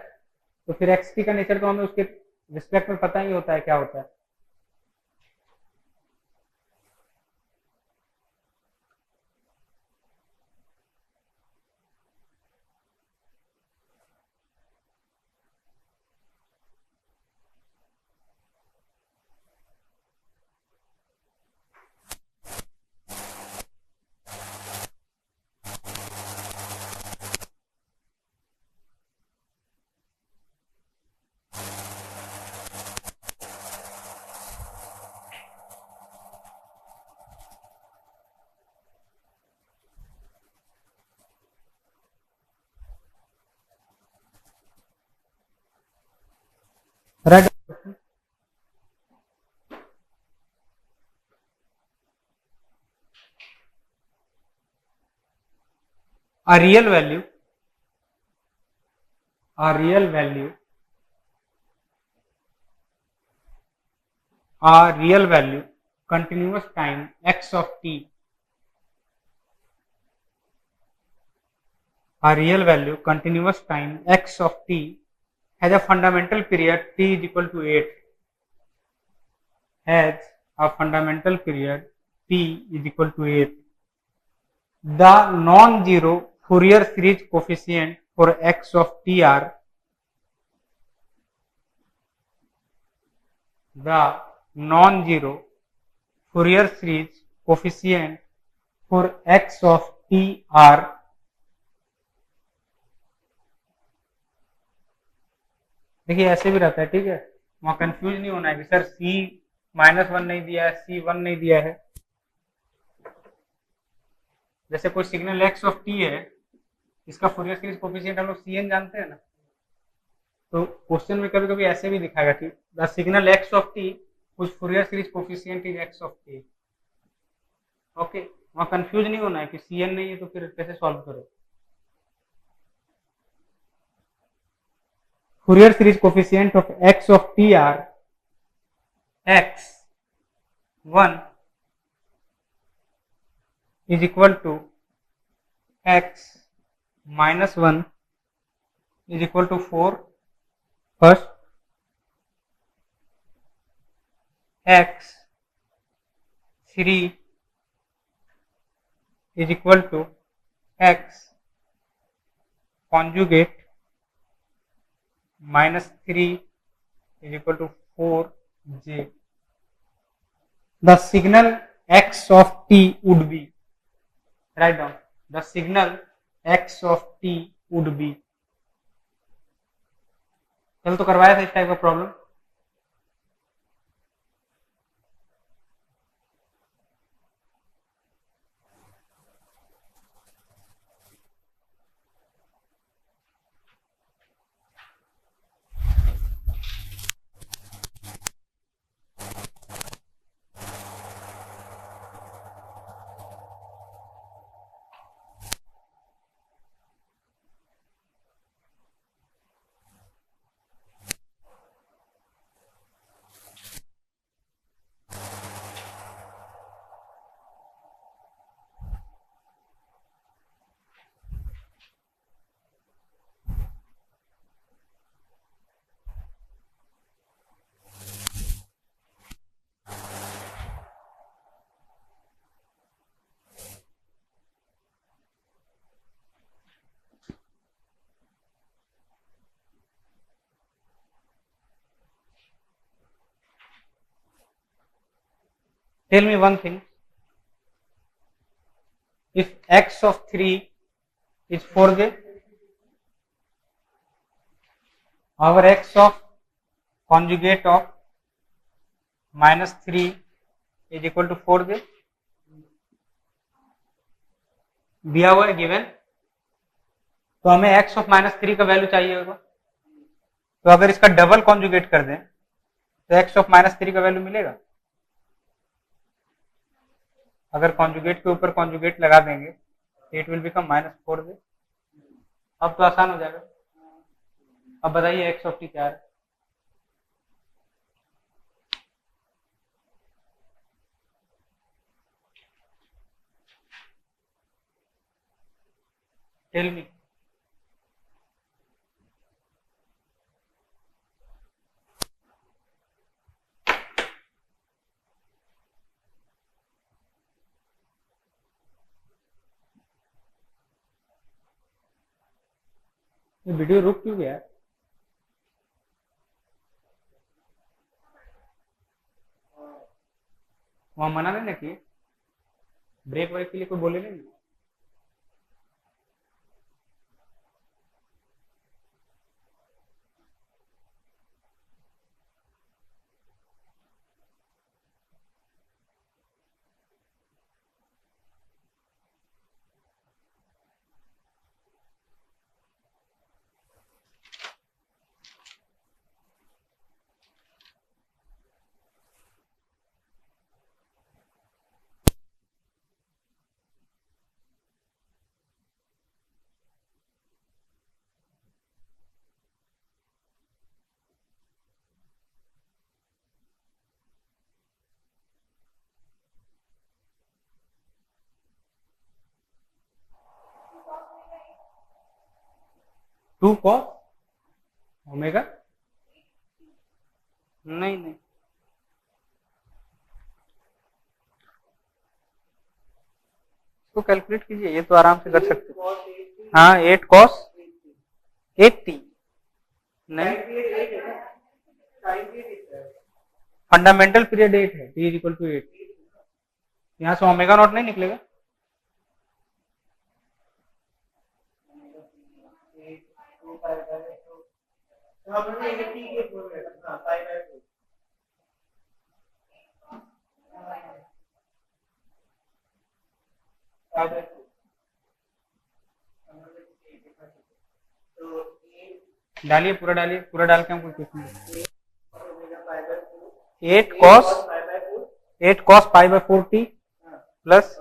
तो फिर xt का नेचर तो हमें उसके रिस्पेक्ट में पता ही होता है क्या होता है। Right. A real value continuous time x of t, a real value continuous time x of t has a fundamental period t is equal to 8, has a fundamental period t is equal to 8. The non-zero Fourier series coefficient for x of t are the non-zero Fourier series coefficient for x of t are देखिए ऐसे भी रहता है, ठीक है, वहां confuse नहीं होना है कि सर C-1 नहीं दिया है, C1 नहीं दिया है। जैसे कोई सिग्नल x ऑफ t है, इसका फूरियर सीरीज कोफिशिएंट हम लोग Cn जानते हैं ना, तो क्वेश्चन में कभी कभी ऐसे भी दिखाएगा कि the signal x of t कुछ Fourier series coefficient is x of t। Okay, वहां कंफ्यूज नहीं होना है कि Cn नहीं है तो फिर कैसे सॉल्व करो। Fourier series coefficient of x of t are x1 is equal to x minus 1 is equal to 4 first, x3 is equal to x conjugate minus 3 is equal to 4j. The signal x of t would be, write down, the signal x of t would be, कल तो करवाया था इस type का problem, tell me one thing, if x of 3 is 4j, our x of conjugate of -3 is equal to 4j, दिया हुआ है given. तो हमें x ऑफ -3 का वैल्यू चाहिए होगा, तो अगर इसका डबल कॉन्जुगेट कर दें तो x ऑफ -3 का वैल्यू मिलेगा। अगर कॉन्जुगेट के ऊपर कॉन्जुगेट लगा देंगे तो इट विल बिकम -4j। अब तो आसान हो जाएगा। अब बताइए x ऑफ t क्या है? Tell me. ये वीडियो रुक क्यों गया? वहां मना नहीं ना किए, ब्रेक व्रेक के लिए कोई बोले नहीं? 2 cos ओमेगा, नहीं नहीं, इसको कैलकुलेट कीजिए, ये तो आराम से कर सकते हैं। हाँ 8 cos 80 नहीं, फंडामेंटल पीरियड 8 है, t इज इक्वल टू 8। यहाँ से ओमेगा नॉट नहीं निकलेगा? डालिए, पूरा डालिए, पूरा डाल के हमको question 8 cos pi by 4t plus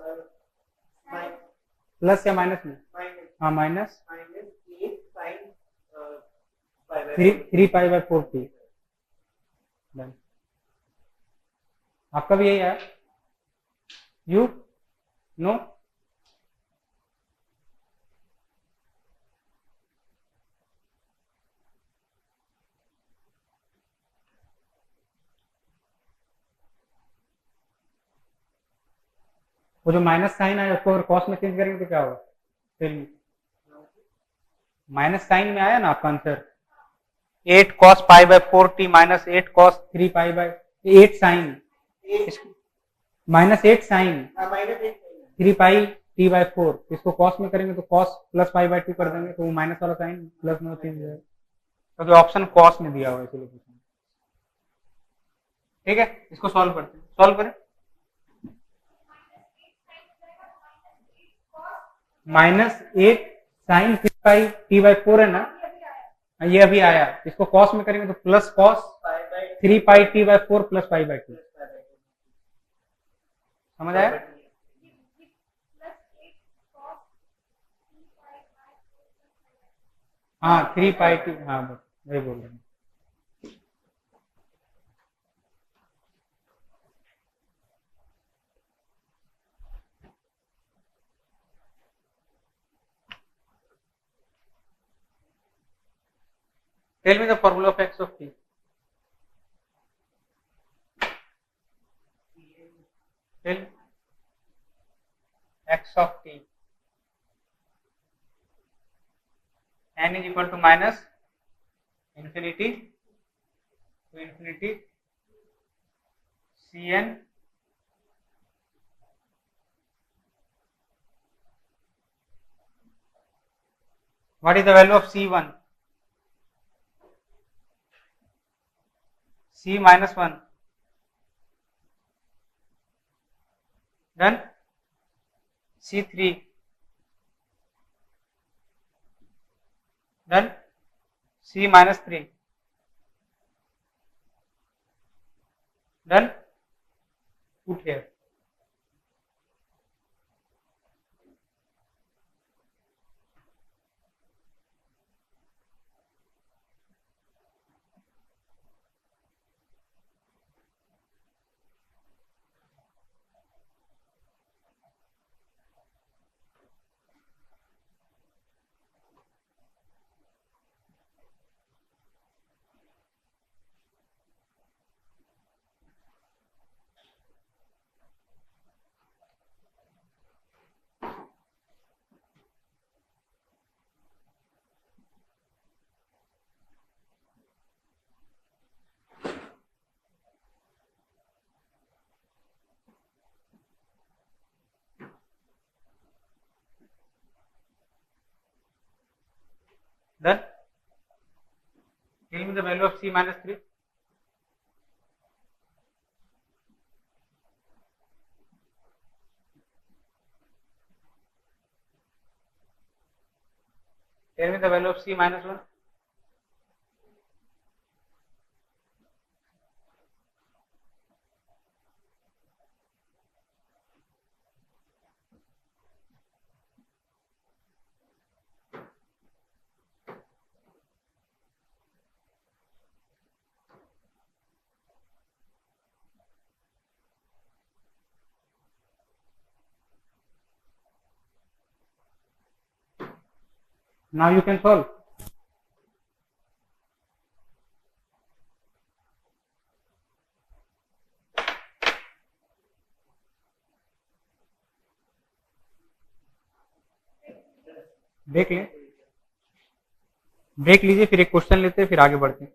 plus या माइनस में? हाँ माइनस 3 पाई बाय 4t। आपका भी यही है? यू नो वो जो माइनस साइन आया उसको अगर कॉस में चेंज करेंगे तो क्या होगा? फिर माइनस साइन में आया ना आपका answer, 8 cos pi by 4t minus 8 cos 3 pi by 8 sine minus 8 sine 3 pi t by 4, इसको कॉस में करेंगे तो कॉस प्लस पाई बाय 2 कर देंगे तो वो माइनस वाला साइन प्लस में चेंज हो जाएगा, क्योंकि ऑप्शन कॉस में दिया हुआ है इसलिए। ठीक है, इसको सॉल्व करते हैं, सॉल्व करें। -8 साइन 3 पाई t बाय 4 है ना, ये अभी आया, इसको कॉस में करेंगे तो plus cos 3 pi t by 4 plus pi by 2। समझ आया? हाँ 3 पाई t, हाँ बस वही बोल रहे हैं। Tell me the formula of x of t. Tell x of t. N is equal to minus infinity to infinity Cn what is the value of C1? C minus 1. Done. C3. Done. C minus 3. Done. Put here. Done. Tell me the value of C minus 3. Tell me the value of C minus 1. Now you can solve. Break लें, break लीजिए, फिर एक question लेते हैं, फिर आगे बढ़ते हैं.